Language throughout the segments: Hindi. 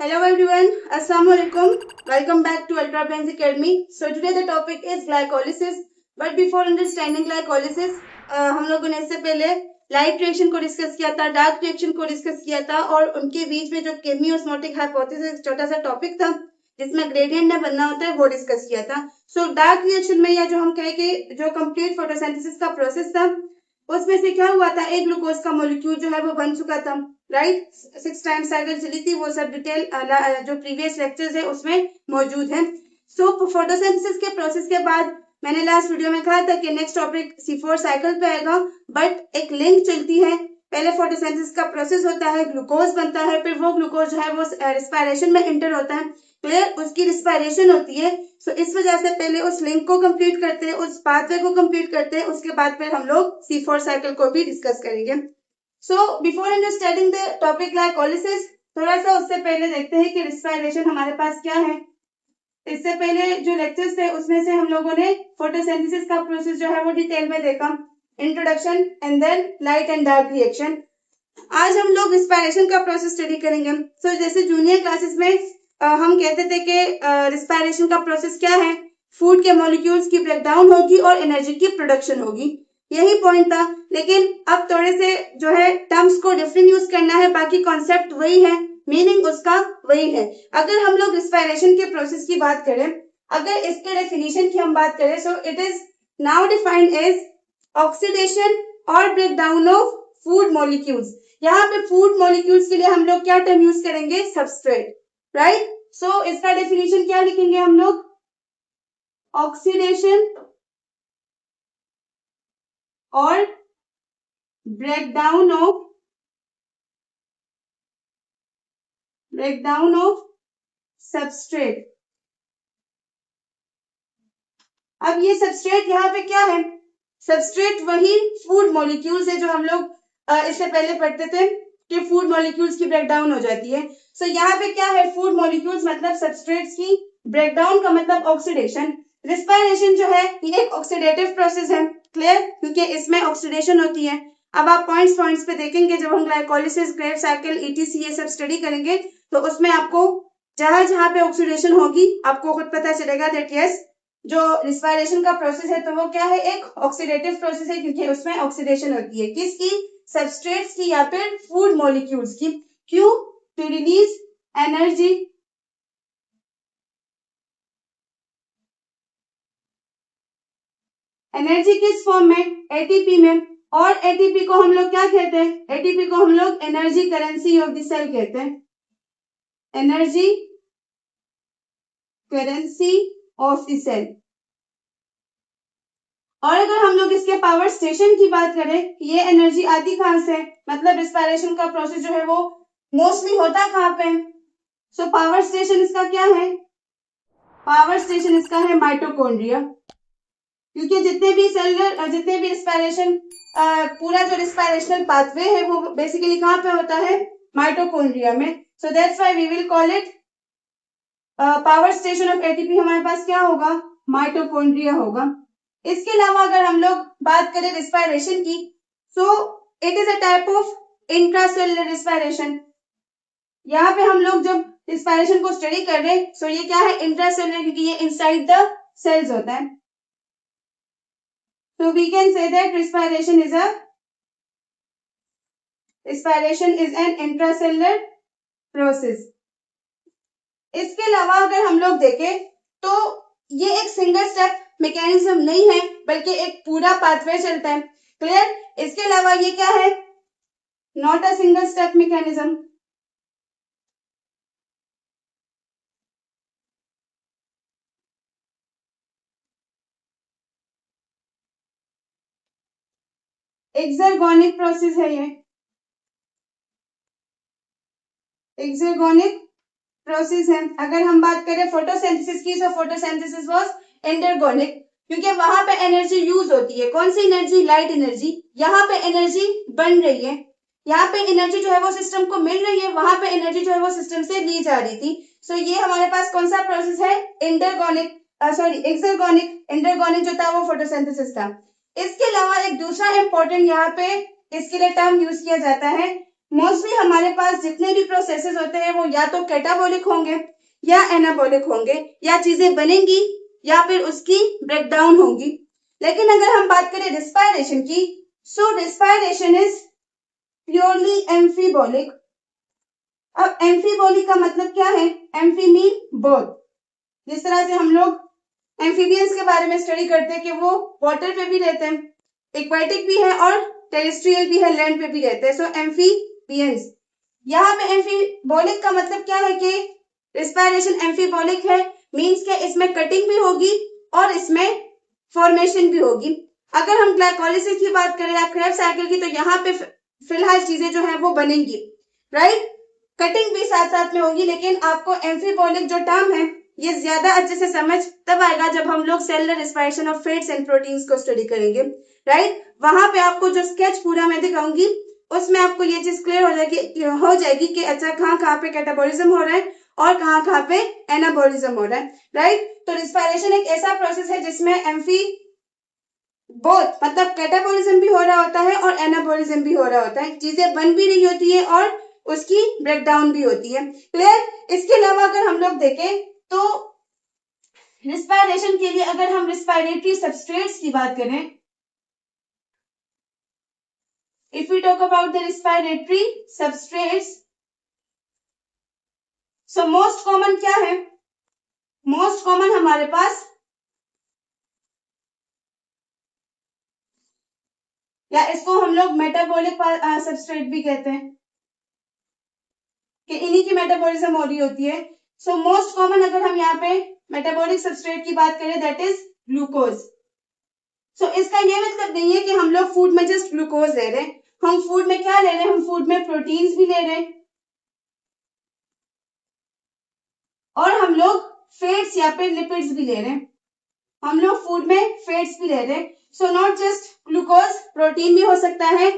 Hello everyone, Assalamu alaikum. Welcome back to Ultra Brains Academy. So today the topic is glycolysis. But before understanding glycolysis, हम लोगों ने इससे पहले लाइट रिएक्शन को डिस्कस किया था, डार्क रिएक्शन को डिस्कस किया था और उनके बीच में जो केमियोस्मोटिक हाइपोथेसिस छोटा सा टॉपिक था जिसमें ग्रेडियंट न बनना होता है वो डिस्कस किया था. सो डार्क रिएक्शन में या जो हम कहें कि जो कंप्लीट फोटोसिंथेसिस का प्रोसेस था उसमें से क्या हुआ था, एक ग्लूकोज का मॉलिक्यूल जो है वो बन चुका था, राइट. 6 टाइम्स साइकिल चली थी, वो सब डिटेल जो प्रीवियस लेक्चर्स है उसमें मौजूद है. सो फोटोसिंथेसिस के प्रोसेस के बाद मैंने लास्ट वीडियो में कहा था कि नेक्स्ट टॉपिक C4 साइकिल पे आएगा, बट एक लिंक चलती है. पहले फोटोसिंथेसिस का प्रोसेस होता है, ग्लूकोज बनता है, फिर वो ग्लूकोज जो है वो रिस्पायरेशन में एंटर होता है, क्लियर, उसकी रिस्पायरेशन होती है. सो इस वजह से पहले उस लिंक को कंप्लीट करते हैं, उस पाथवे को कंप्लीट करते हैं, उसके बाद फिर हम लोग C4 साइकिल को भी डिस्कस करेंगे. So before understanding the topic glycolysis, थोड़ा सा उससे पहले देखते हैं कि रिस्पायरेशन हमारे पास क्या है. इससे पहले जो लेक्चर्स थे उसमें से हम लोगों ने फोटोसिंथेसिस का प्रोसेस जो है वो डिटेल में देखा, introduction and then light and dark reaction. आज हम लोग रिस्पायरेशन का प्रोसेस स्टडी करेंगे. सो जैसे जूनियर क्लासेस में हम कहते थे कि रिस्पायरेशन का प्रोसेस क्या है, फूड के मॉलिक्यूल्स की ब्रेकडाउन होगी और एनर्जी की प्रोडक्शन होगी, यही पॉइंट था. लेकिन अब थोड़े से जो है टर्म्स को डिफरेंट यूज करना है, बाकी कॉन्सेप्ट वही है, मीनिंग उसका वही है. अगर हम लोग रिस्पायरेशन के प्रोसेस की बात करें, अगर इसके डेफिनेशन की हम बात करें, so it is now defined as oxidation और ब्रेकडाउन ऑफ फूड मॉलिक्यूल्स. यहाँ पे फूड मॉलिक्यूल्स के लिए हम लोग क्या टर्म यूज करेंगे, सबस्ट्रेट, राइट. सो इसका डेफिनेशन क्या लिखेंगे हम लोग, ऑक्सीडेशन और ब्रेकडाउन ऑफ सबस्ट्रेट. अब ये सबस्ट्रेट यहाँ पे क्या है, सबस्ट्रेट वही फूड मॉलिक्यूल्स है जो हम लोग इससे पहले पढ़ते थे कि फूड मॉलिक्यूल्स की ब्रेकडाउन हो जाती है. सो यहाँ पे क्या है, फूड मॉलिक्यूल्स मतलब सबस्ट्रेट्स की, ब्रेकडाउन का मतलब ऑक्सीडेशन. रिस्पायरेशन जो है ये एक ऑक्सीडेटिव प्रोसेस है, क्लियर, क्योंकि इसमें ऑक्सीडेशन होती है. अब आप पॉइंट्स पे देखेंगे जब हम ग्लाइकोलिसिस, क्रेब साइकिल, ETC ये सब स्टडी करेंगे तो उसमें आपको जहां जहां पे ऑक्सीडेशन होगी आपको खुद पता चलेगा दैट यस जो रिस्पायरेशन का प्रोसेस है तो वो क्या है, एक ऑक्सीडेटिव प्रोसेस है, क्योंकि उसमें ऑक्सीडेशन होती है, किसकी, सबस्ट्रेट्स की या फिर फूड मॉलिक्यूल्स की. क्यों, टू रिलीज एनर्जी. एनर्जी किस फॉर्म में, ATP में. और ATP को हम लोग क्या कहते हैं, ATP को हम लोग energy currency of the cell कहते हैं, energy currency of the cell. और अगर हम लोग इसके पावर स्टेशन की बात करें, ये एनर्जी आती कहां से, मतलब रिस्पायरेशन का प्रोसेस जो है वो मोस्टली होता कहां पे. सो पावर स्टेशन इसका क्या है, पावर स्टेशन इसका है माइटोकॉन्ड्रिया, क्योंकि जितने भी रिस्पायरेशन पूरा जो रिस्पायरेशनल पाथवे है वो बेसिकली कहां पे होता है, माइटोकॉन्ड्रिया में. So that's why we will call it power station of ATP. हमारे पास क्या होगा, माइटोकॉन्ड्रिया होगा. इसके अलावा अगर हम लोग बात करें रिस्पायरेशन की, सो it is a type of intracellular respiration. यहाँ पे हम लोग जब रिस्पायरेशन को स्टडी कर रहे हैं, सो ये क्या है, इंट्रासेलुलर, क्योंकि ये इनसाइड द सेल्स होता है. So we can say that respiration is an intracellular process. इसके अलावा अगर हम लोग देखें तो ये एक सिंगल स्टेप मैकेनिज्म नहीं है, बल्कि एक पूरा पाथवे चलता है, क्लियर. इसके अलावा ये क्या है, not a single step mechanism. Exergonic process है ये, एक्सर्गोनिक प्रोसेस है. अगर हम बात करें फोटोसिंथेसिस की, तो फोटोसिंथेसिस वाज एंडरगोनिक, क्योंकि वहां पे एनर्जी यूज होती है, कौन सी एनर्जी, लाइट एनर्जी. यहाँ पे एनर्जी बन रही है, यहाँ पे एनर्जी जो है वो सिस्टम को मिल रही है, वहां पे एनर्जी जो है वो सिस्टम से ली जा रही थी. सो ये हमारे पास कौन सा प्रोसेस है, एंडरगोनिक, सॉरी एक्सर्गोनिक. एंडरगोनिक जो था वो फोटोसिंथेसिस था. इसके अलावा एक दूसरा इंपॉर्टेंट यहाँ पे इसके लिए टर्म यूज किया जाता है, मोस्टली हमारे पास जितने भी प्रोसेसेस होते हैं वो या तो कैटाबोलिक होंगे या एनाबोलिक होंगे, या चीजें बनेंगी या फिर उसकी ब्रेकडाउन होगी। लेकिन अगर हम बात करें रिस्पायरेशन की, सो रिस्पायरेशन इज प्योरली एम्फीबोलिक। अब एम्फीबोलिक का मतलब क्या है? Amphi mean both. जिस तरह से हम लोग एम्फीबियंस के बारे में स्टडी करते हैं कि वो वाटर पे भी रहते हैं, एक्वाटिक भी है और टेरेस्ट्रियल भी है, लैंड पे भी रहते हैं। सो एम्फीबियंस, यहाँ पे एम्फीबोलिक का मतलब क्या है कि रिस्पायरेशन एम्फीबोलिक है, मींस के इसमें कटिंग भी होगी और इसमें फॉर्मेशन भी होगी। अगर हम ग्लाइकोलिसिस की बात करें या क्रेब्स साइकिल की, तो यहाँ पे फिलहाल चीजें जो है वो बनेंगी, राइट। कटिंग भी साथ साथ में होगी, लेकिन आपको एम्फीबोलिक जो टर्म है ये ज्यादा अच्छे से समझ तब आएगा जब हम लोग cellular respiration of fats and proteins को स्टडी करेंगे, राइट। वहां पे आपको जो स्केच पूरा मैं दिखाऊंगी उसमें आपको ये चीज क्लियर हो जाएगी कि अच्छा कहाँ पे कैटाबॉलिज्म हो रहा है और कहाँ पे एनाबॉलिज्म हो रहा है, राइट। तो रिस्पायरेशन एक ऐसा प्रोसेस है जिसमें एम्फी बोथ मतलब कैटाबॉलिज्म भी हो रहा होता है और एनाबॉलिज्म भी हो रहा होता है, चीजें बन भी रही होती है और उसकी ब्रेकडाउन भी होती है, क्लियर। इसके अलावा अगर हम लोग देखें तो रिस्पायरेशन के लिए अगर हम रिस्पायरेटरी सबस्ट्रेट्स की बात करें, if we talk about the respiratory substrates, so most common क्या है? most common हमारे पास, या इसको हम लोग मेटाबॉलिक सबस्ट्रेट भी कहते हैं कि इन्हीं की मेटाबॉलिज्म हो रही होती है। सो मोस्ट कॉमन अगर हम यहाँ पे मेटाबॉलिक सबस्ट्रेट की बात करें दैट इज ग्लूकोज। सो इसका ये मतलब नहीं है कि हम लोग फूड में जस्ट ग्लूकोज ले रहे हैं, हम फूड में क्या ले रहे हैं? हम फूड में प्रोटीन्स भी ले रहे हैं और हम लोग फैट्स या फिर लिपिड्स भी ले रहे हैं, हम लोग फूड में फैट्स भी ले रहे हैं। So not just glucose, protein भी हो सकता है,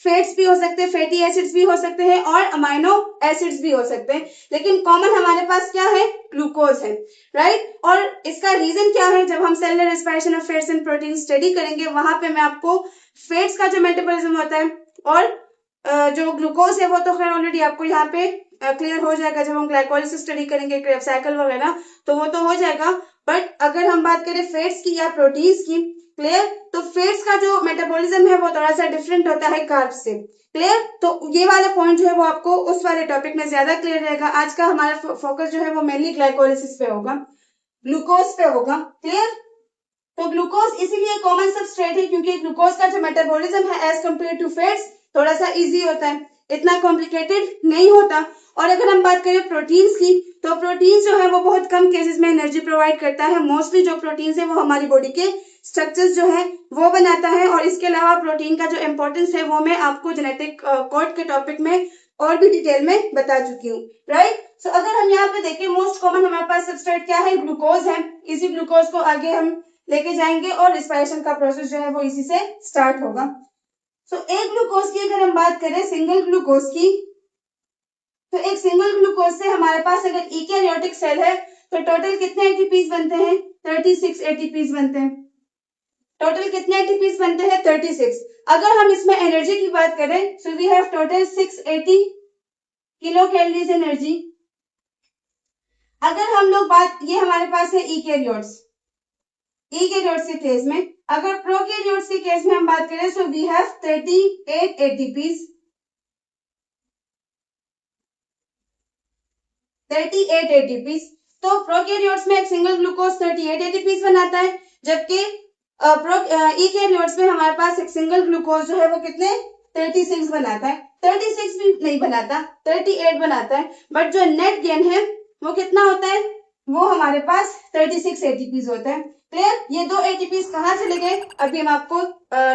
फैट्स भी हो सकते हैं, फैटी एसिड्स भी हो सकते हैं और अमाइनो एसिड्स भी हो सकते हैं, लेकिन कॉमन हमारे पास क्या है? ग्लूकोज है, राइट। और इसका रीजन क्या है? जब हम cellular respiration of fats and protein study करेंगे वहां पे मैं आपको फैट्स का जो मेटाबॉलिज्म होता है और जो ग्लूकोज है वो तो खैर ऑलरेडी आपको यहाँ पे क्लियर हो जाएगा जब हम ग्लाइकोलिसिस स्टडी करेंगे, क्रेब्स साइकिल वगैरह, तो वो तो हो जाएगा। बट अगर हम बात करें फैट्स की या प्रोटीन्स की, क्लियर, तो फैट्स का जो मेटाबॉलिज्म है वो थोड़ा सा डिफरेंट होता है कार्ब्स से, क्लियर। तो ये वाला पॉइंट जो है वो आपको उस वाले टॉपिक में ज्यादा क्लियर रहेगा। आज का हमारा फोकस जो है वो मेनली ग्लाइकोलिसिस पे होगा, ग्लूकोज पे होगा, क्लियर। तो ग्लूकोज इसीलिए कॉमन सबस्ट्रेट है क्योंकि ग्लूकोज का जो मेटाबॉलिज्म है एज कम्पेयर टू फैट्स थोड़ा सा इजी होता है, इतना कॉम्प्लिकेटेड नहीं होता। और अगर हम बात करें प्रोटीन्स की, तो प्रोटीन जो है वो बहुत कम केसेस में एनर्जी प्रोवाइड करता है। मोस्टली जो प्रोटीन्स है वो हमारी बॉडी के स्ट्रक्चर्स जो है वो बनाता है। और इसके अलावा प्रोटीन का जो इंपॉर्टेंस है वो मैं आपको जेनेटिक कोड के टॉपिक में और भी डिटेल में बता चुकी हूँ, राइट। सो अगर हम यहाँ पे देखें मोस्ट कॉमन हमारे पास सबस्ट्रेट क्या है? ग्लूकोज है। इसी ग्लूकोज को आगे हम लेके जाएंगे और रिस्पायरेशन का प्रोसेस जो है वो इसी से स्टार्ट होगा। सो एक ग्लूकोज की अगर हम बात करें सिंगल ग्लूकोज की, तो एक सिंगल ग्लूकोज से हमारे पास अगर यूकेरियोटिक सेल है तो टोटल कितने एटीपीज बनते हैं? 36 एटीपीज बनते हैं। टोटल कितने एटीपीज बनते हैं? 36। अगर हम इसमें एनर्जी की बात करें, so we have total 680 kilo calories energy. अगर हम लोग बात, ये हमारे पास है यूकेरियोट्स के केस में। अगर प्रोकैरियोट्स के केस में हम बात करें, so we have 38 ATPs, 38 ATPs. तो प्रोकैरियोट्स में एक सिंगल ग्लूकोज 38 एटीपीज बनाता है, जबकि यूकेरियोट्स में हमारे पास एक सिंगल ग्लूकोज जो है वो कितने? 36 बनाता है। 36 भी नहीं बनाता, 38 बनाता है, बट जो नेट गेन है वो कितना होता है? वो हमारे पास 36 एटीपीज होता है, क्लियर। ये दो एटीपीज कहाँ चले गए अभी हम आपको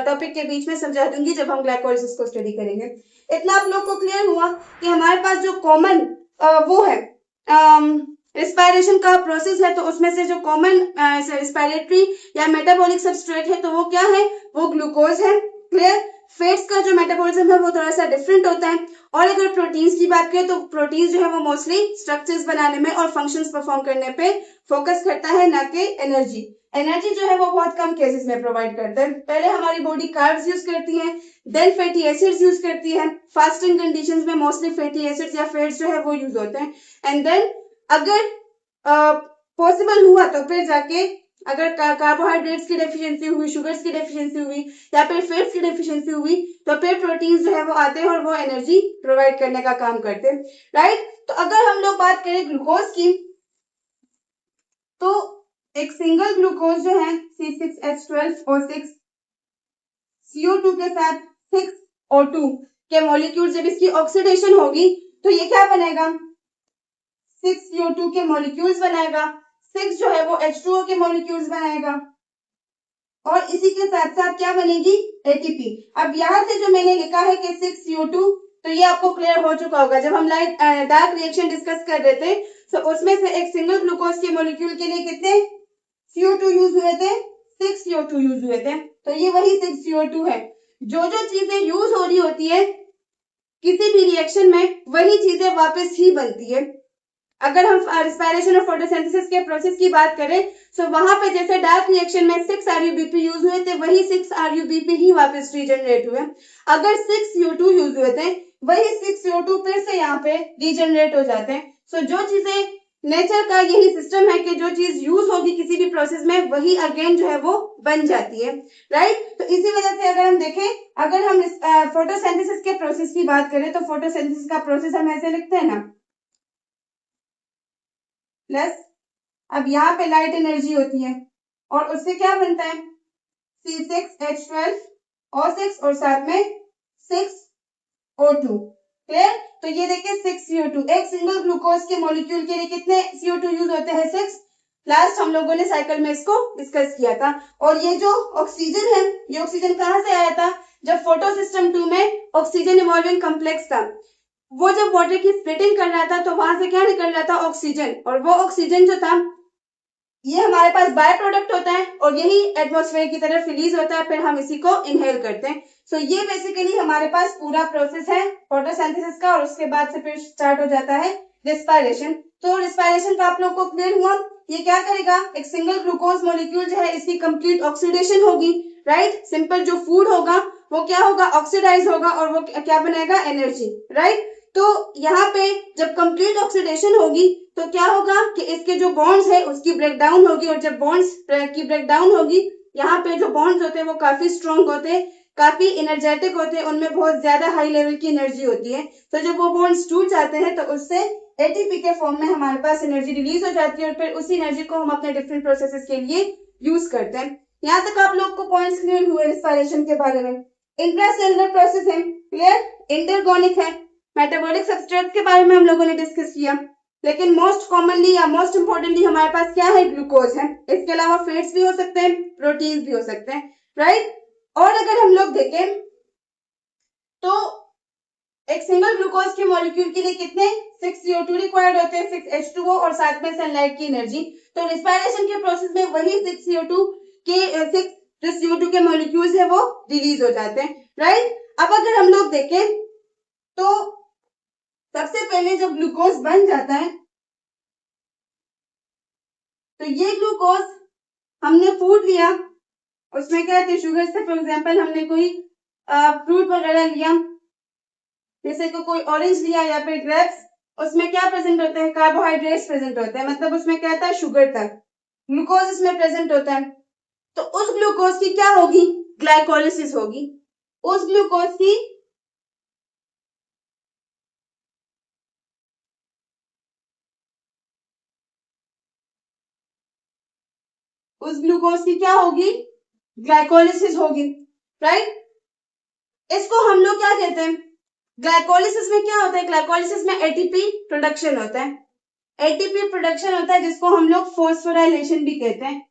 टॉपिक के बीच में समझा दूंगी जब हम ग्लाइकोलिसिस को स्टडी करेंगे। इतना आप लोग को क्लियर हुआ कि हमारे पास जो कॉमन वो है रिस्पायरेशन का प्रोसेस है, तो उसमें से जो कॉमन रिस्पायरेटरी या मेटाबॉलिक सबस्ट्रेट है तो वो क्या है? वो ग्लूकोज है, क्लियर। फैट्स का जो मेटाबॉलिज्म है वो थोड़ा सा डिफरेंट होता है। और अगर प्रोटीन्स की बात करें तो प्रोटीन्स जो है वो मोस्टली स्ट्रक्चर्स बनाने में और फंक्शंस परफॉर्म करने पे फोकस करता है, ना कि एनर्जी। एनर्जी जो है वो बहुत कम केसेस में प्रोवाइड करता है। पहले हमारी बॉडी कार्ब्स यूज करती है, देन फैटी एसिड्स यूज करती है। फास्टिंग कंडीशंस में मोस्टली फैटी एसिड्स या फैट्स जो है वो यूज होते हैं। एंड देन अगर पॉसिबल हुआ तो फिर जाके अगर कार्बोहाइड्रेट्स की डेफिशिएंसी हुई, शुगर्स की डेफिशिएंसी हुई या फिर फैट्स की डेफिशिएंसी हुई तो फिर प्रोटीन्स जो है वो आते हैं और वो एनर्जी प्रोवाइड करने का काम करते हैं, राइट। तो अगर हम लोग बात करें ग्लूकोज की, तो एक सिंगल ग्लूकोज जो है C6H12O6 CO2 के साथ 6O2 के मॉलिक्यूल जब इसकी ऑक्सीडेशन होगी तो ये क्या बनेगा, 6CO2 के मॉलिक्यूल्स बनाएगा। 6 जो है वो H2O के मॉलिक्यूल्स बनाएगा और इसी के साथ साथ क्या बनेगी, ATP। अब यहां से जो मैंने लिखा है कि 6CO2, तो ये आपको क्लियर हो चुका होगा। जब हम डार्क रिएक्शन डिस्कस कर रहे थे तो उसमें से एक सिंगल ग्लूकोज के मॉलिक्यूल के लिए कितने CO2 यूज हुए थे, 6 CO2 यूज हुए थे। तो ये वही 6 CO2 है। जो जो चीजें यूज हो रही होती है किसी भी रिएक्शन में वही चीजें वापस ही बनती है। अगर हम रेस्पिरेशन और फोटोसिंथेसिस के प्रोसेस की बात करें तो वहां पे जैसे डार्क रिएक्शन में 6 RuBP यूज हुए थे वही 6 RuBP ही वापस रीजनरेट हुए। अगर 6 CO2 यूज हुए थे वही 6 CO2 फिर से यहाँ पे रीजनरेट हो जाते हैं। सो जो चीजें नेचर का यही सिस्टम है कि जो चीज यूज होगी किसी भी प्रोसेस में वही अगेन जो है वो बन जाती है, राइट। तो इसी वजह से अगर हम देखें, अगर हम फोटोसिंथेसिस के प्रोसेस की बात करें तो फोटोसिंथेसिस का प्रोसेस हम ऐसे लिखते हैं ना, प्लस अब यहाँ पे लाइट एनर्जी होती है और उससे क्या बनता है C6H12O6 और साथ में 6O2, क्लियर। तो ये देखिए 6 CO2, एक सिंगल ग्लूकोज के मॉलिक्यूल के लिए कितने CO2 यूज होते हैं, 6। लास्ट हम लोगों ने साइकिल में इसको डिस्कस किया था। और ये जो ऑक्सीजन है, ये ऑक्सीजन कहाँ से आया था, जब फोटो सिस्टम 2 में ऑक्सीजन इवॉल्विंग कॉम्प्लेक्स था, वो जब वाटर की स्प्लिटिंग कर रहा था तो वहां से क्या निकल रहा था, ऑक्सीजन। और वो ऑक्सीजन जो था ये हमारे पास बाय प्रोडक्ट होता है और यही एटमॉस्फेयर की तरफ रिलीज होता है, फिर हम इसी को इनहेल करते हैं। सो ये बेसिकली हमारे पास पूरा प्रोसेस है फोटोसिंथेसिस का और उसके बाद से फिर स्टार्ट हो जाता है रिस्पायरेशन। तो रिस्पायरेशन का आप लोग को क्लियर हुआ, ये क्या करेगा, एक सिंगल ग्लूकोज मॉलिक्यूल जो है इसकी कंप्लीट ऑक्सीडेशन होगी, राइट। सिंपल जो फूड होगा वो क्या होगा, ऑक्सीडाइज होगा और वो क्या बनाएगा, एनर्जी, राइट। तो यहाँ पे जब कंप्लीट ऑक्सीडेशन होगी तो क्या होगा कि इसके जो बॉन्ड्स है उसकी ब्रेकडाउन होगी और जब बॉन्ड्स की ब्रेकडाउन होगी, यहाँ पे जो बॉन्ड्स होते हैं वो काफी स्ट्रॉन्ग होते हैं, काफी एनर्जेटिक होते हैं, उनमें बहुत ज्यादा हाई लेवल की एनर्जी होती है। तो जब वो बॉन्ड्स टूट जाते हैं तो उससे एटीपी के फॉर्म में हमारे पास एनर्जी रिलीज हो जाती है और फिर उसी एनर्जी को हम अपने डिफरेंट प्रोसेसेस के लिए यूज करते हैं। यहाँ तक आप लोग को पॉइंट्स क्लियर हुए रिस्पायरेशन के बारे में। इंट्रासेलुलर प्रोसेस है, क्लियर, इंटरगोनिक है। मेटाबॉलिक सब्सट्रेट के बारे में हम लोगों ने डिस्कस किया, लेकिन मोस्ट कॉमनली या मोस्ट इंपॉर्टेंटली हमारे पास क्या है, ग्लूकोज है। इसके अलावा फैट्स भी हो सकते हैं, प्रोटीन्स भी हो सकते हैं, राइट। और अगर हम लोग देखें तो एक सिंगल ग्लूकोज के मॉलिक्यूल के लिए कितने 6 CO2 रिक्वायर्ड होते हैं, 6 H2O और साथ में सनलाइट की एनर्जी। तो रिस्पायरेशन के प्रोसेस में वही 6 CO2 के 6 जो CO2 के मॉलिक्यूल्स है वो रिलीज हो जाते हैं, राइट। अब अगर हम लोग देखें तो सबसे पहले जब ग्लूकोज बन जाता है तो ये ग्लूकोज हमने फूड लिया, उसमें क्या है शुगर से, फॉर एग्जांपल हमने कोई फ्रूट वगैरह लिया, जैसे कि कोई ऑरेंज लिया या फिर ग्रेप्स, उसमें क्या प्रेजेंट होते हैं, कार्बोहाइड्रेट्स प्रेजेंट होते हैं, मतलब उसमें क्या था, शुगर था, ग्लूकोज इसमें प्रेजेंट होता है। तो उस ग्लूकोज की क्या होगी, ग्लाइकोलिसिस होगी। उस ग्लूकोज की क्या होगी, ग्लाइकोलिसिस होगी, राइट। इसको हम लोग क्या कहते हैं, ग्लाइकोलिसिस में क्या होता है, ग्लाइकोलिसिस में एटीपी प्रोडक्शन होता है, एटीपी प्रोडक्शन होता है जिसको हम लोग फॉस्फोराइलेशन भी कहते हैं।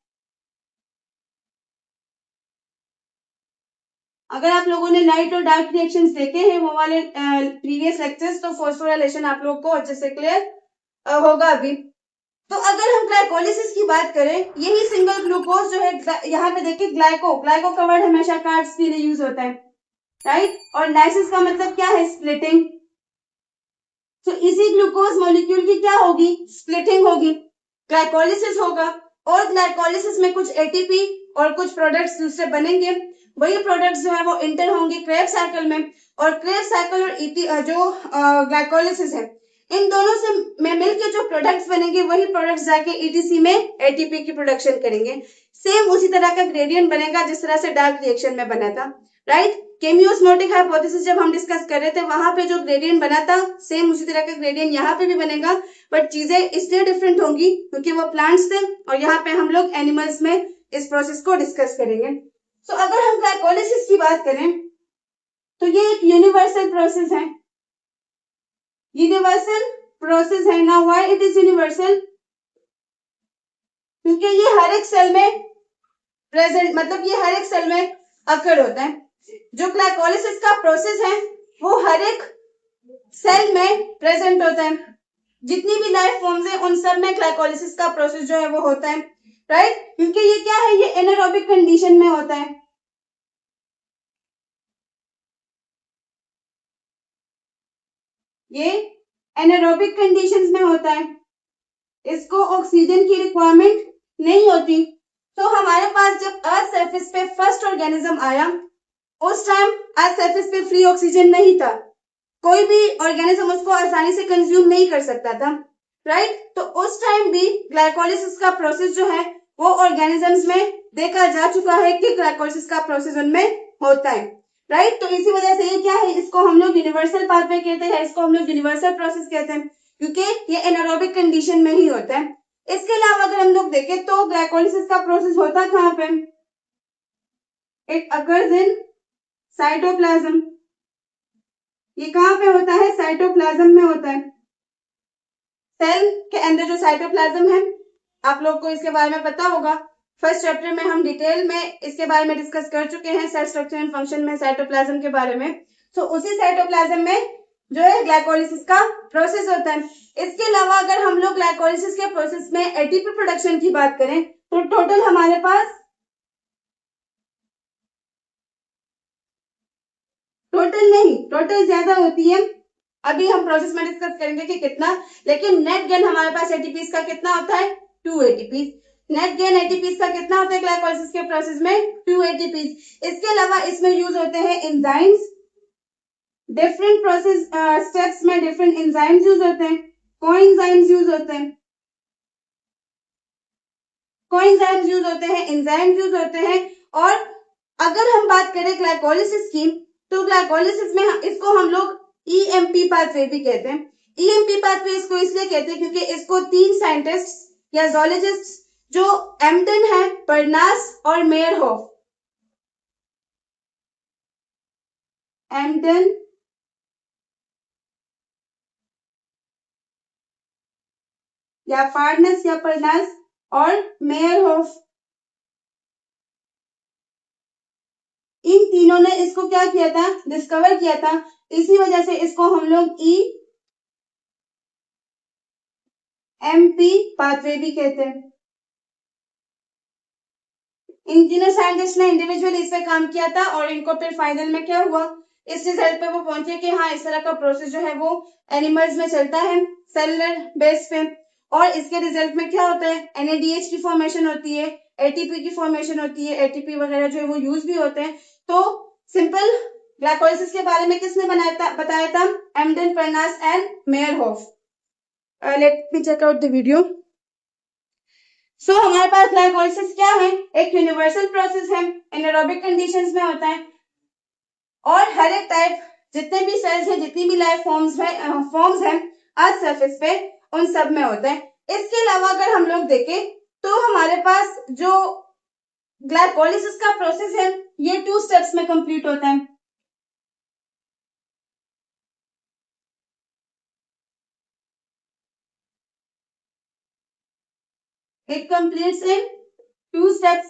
अगर आप लोगों ने लाइट और डार्क रिएक्शंस देखे हैं वो वाले प्रीवियस लेक्चर्स, तो फॉस्फोराइलेशन आप लोग को अच्छे से क्लियर होगा अभी। तो अगर हम ग्लाइकोलिसिस की बात करें, यही सिंगल ग्लूकोज जो है, यहाँ पे देखिए ग्लाइको का वर्ड हमेशा कार्ब्स के लिए यूज होता है, राइट। और लाइसिस का मतलब क्या है, स्प्लिटिंग। तो इसी ग्लूकोज मॉलिक्यूल की क्या होगी, स्प्लिटिंग होगी, ग्लाइकोलिसिस होगा। और ग्लाइकोलिसिस में कुछ एटीपी और कुछ प्रोडक्ट्स दूसरे बनेंगे, वही प्रोडक्ट्स जो है वो इंटर होंगे क्रेब्स साइकिल में, और क्रेब्स साइकिल और जो ग्लाइकोलिसिस है इन दोनों से में मिलकर जो प्रोडक्ट्स बनेंगे वही प्रोडक्ट्स जाके ईटीसी में एटीपी की प्रोडक्शन करेंगे। सेम उसी तरह का ग्रेडियंट बनेगा जिस तरह से डार्क रिएक्शन में बना था, राइट। केमियोस्मोटिक हाइपोथेसिस जब हम डिस्कस कर रहे थे वहां पे जो ग्रेडियंट बना था सेम उसी तरह का ग्रेडियंट यहाँ पे भी बनेगा, बट चीजें इसलिए डिफरेंट होंगी क्योंकि वो प्लांट्स थे और यहाँ पे हम लोग एनिमल्स में इस प्रोसेस को डिस्कस करेंगे। सो अगर हम ग्लाइकोलिसिस की बात करें तो ये एक यूनिवर्सल प्रोसेस है, यूनिवर्सल प्रोसेस है ना। Why it is universal? क्योंकि ये हर एक सेल में प्रेजेंट, मतलब ये हर एक सेल में अकर होता है। जो ग्लाइकोलिसिस का प्रोसेस है वो हर एक सेल में प्रेजेंट होता है, जितनी भी लाइफ फॉर्म्स है उन सब में ग्लाइकोलिसिस का प्रोसेस जो है वो होता है, राइट। क्योंकि ये क्या है, ये एनारोबिक कंडीशन में होता है, ये एनारोबिक कंडीशंस में होता है, इसको ऑक्सीजन की रिक्वायरमेंट नहीं होती। तो हमारे पास जब अर्थ सरफेस पे फर्स्ट ऑर्गेनिज्म आया उस टाइम अर्थ सरफेस पे फ्री ऑक्सीजन नहीं था, कोई भी ऑर्गेनिज्म उसको आसानी से कंज्यूम नहीं कर सकता था, राइट। तो उस टाइम भी ग्लाइकोलिसिस का प्रोसेस जो है वो ऑर्गेनिजम्स में देखा जा चुका है कि ग्लाइकोलिसिस का प्रोसेस उनमें होता है, राइट। तो इसी वजह से ये क्या है, इसको हम लोग यूनिवर्सल पाथवे कहते हैं, इसको हम लोग यूनिवर्सल प्रोसेस कहते हैं क्योंकि ये एनारोबिक कंडीशन में ही होता है। इसके अलावा अगर हम लोग देखें तो ग्लाइकोलिसिस का प्रोसेस होता कहाँ पे? It occurs in cytoplasm. ये कहाँ पे होता है? साइटोप्लाज्म में होता है। सेल के अंदर जो साइटोप्लाज्म है, आप लोग को इसके बारे में पता होगा, फर्स्ट चैप्टर में हम डिटेल में इसके बारे में डिस्कस कर चुके हैं, सेल स्ट्रक्चर एंड फंक्शन में साइटोप्लाज्म के बारे में। तो उसी साइटोप्लाज्म में जो है ग्लाइकोलिसिस का प्रोसेस होता है। इसके अलावा अगर हम लोग ग्लाइकोलिसिस के प्रोसेस में एटीपी प्रोडक्शन की बात करें तो टोटल हमारे पास टोटल ज्यादा होती है, अभी हम प्रोसेस में डिस्कस करेंगे कि कितना, लेकिन नेट गेन हमारे पास एटीपीज का कितना होता है? 2 एटीपीज। नेट गेन एटीपीज का कितना होता है ग्लाइकोलिसिस के प्रोसेस में? 2 एटीपीज। इसके अलावा इसमें यूज होते हैं एंजाइम्स, डिफरेंट प्रोसेस स्टेप्स में डिफरेंट एंजाइम्स यूज होते हैं, कोएंजाइम्स यूज होते हैं, कोएंजाइम्स यूज होते हैं, एंजाइम्स यूज होते हैं। और अगर हम बात करें ग्लाइकोलिसिस की तो ग्लाइकोलिसिस में इसको हम लोग ईएमपी पाथवे भी कहते हैं। ईएमपी पाथवे इसको इसलिए कहते हैं क्योंकि इसको 3 साइंटिस्ट या जोलॉजिस्ट जो एम्पटन है, परनास और मेयरहोफ, एम्पटन या फार्नस या परनास और मेयरहोफ, इन तीनों ने इसको क्या किया था? डिस्कवर किया था। इसी वजह से इसको हम लोग ईएमपी पाथवे भी कहते हैं। इन तीनों साइंटिस्ट ने इंडिविजुअली इस पे काम किया था और इनको फिर फाइनल में क्या हुआ, इस रिजल्ट पे वो पहुंचे कि हाँ इस तरह का प्रोसेस जो है वो एनिमल्स में चलता है सेलुलर बेस पे। और इसके रिजल्ट में क्या होता है? एनएडीएच की फॉर्मेशन होती है, एटीपी की फॉर्मेशन होती है, एटीपी वगैरह जो है वो यूज भी होते हैं। तो सिंपल ग्लाइकोलिसिस के बारे में किसने बताया था? Embden, Parnas and Meyerhof. Let me check out the video. So हमारे पास ग्लाइकोलिसिस क्या है? एक यूनिवर्सल प्रोसेस है, एनारोबिक कंडीशंस में होता है और हर एक टाइप जितने भी सेल्स हैं, जितनी भी लाइफ फॉर्म्स हैं अर्थ सरफेस पे उन सब में होता है। इसके अलावा अगर हम लोग देखें तो हमारे पास जो ग्लाइकोलिसिस का प्रोसेस है ये 2 स्टेप्स में कंप्लीट होता है। It completes in 2 steps.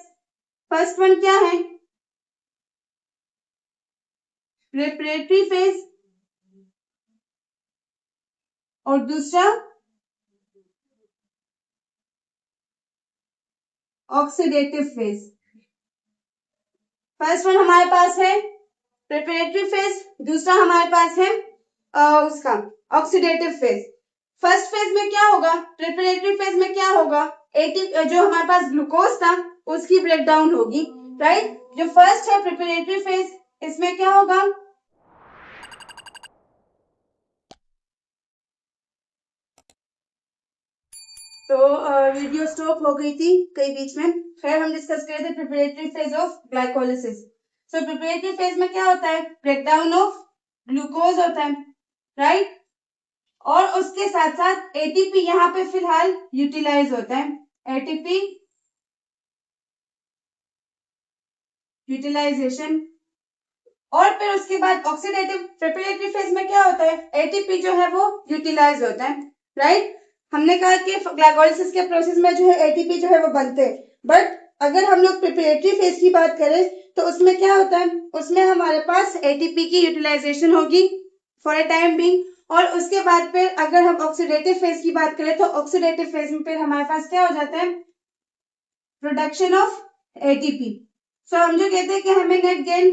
First one क्या है? रेस्पिरेटरी फेज और दूसरा ऑक्सीडेटिव फेज। फर्स्ट वन हमारे पास है प्रिपरेटरी फेज, दूसरा हमारे पास है उसका ऑक्सीडेटिव फेज। फर्स्ट फेज में क्या होगा? प्रिपरेटरी फेज में क्या होगा? जो हमारे पास ग्लूकोज था उसकी ब्रेकडाउन होगी, राइट। जो फर्स्ट है प्रिपरेटरी फेज, इसमें क्या होगा, तो वीडियो स्टॉप हो गई थी कई बीच में। खैर हम डिस्कस कर रहे थे preparatory phase of glycolysis. So preparatory phase में क्या होता है, ब्रेकडाउन ऑफ ग्लूकोज होता है, राइट। और उसके साथ साथ एटीपी यहाँ पे फिलहाल यूटिलाइज होता है, एटीपी यूटिलाइजेशन। और फिर उसके बाद ऑक्सीडेटिव प्रिपरेटरी फेज में क्या होता है, एटीपी जो है वो यूटिलाइज होता है, राइट। हमने कहा कि ग्लाइकोलिसिस के प्रोसेस में जो है एटीपी जो है वो बनते हैं, बट अगर हम लोग प्रिपरेटरी फेज की बात करें तो उसमें क्या होता है, उसमें हमारे पास एटीपी की यूटिलाइजेशन होगी फॉर अ टाइम बीइंग। और उसके बाद फिर अगर हम ऑक्सीडेटिव फेज की बात करें तो ऑक्सीडेटिव फेज में फिर हमारे पास क्या हो जाता है, प्रोडक्शन ऑफ एटीपी। सो हम जो कहते हैं कि हमें नेट गेन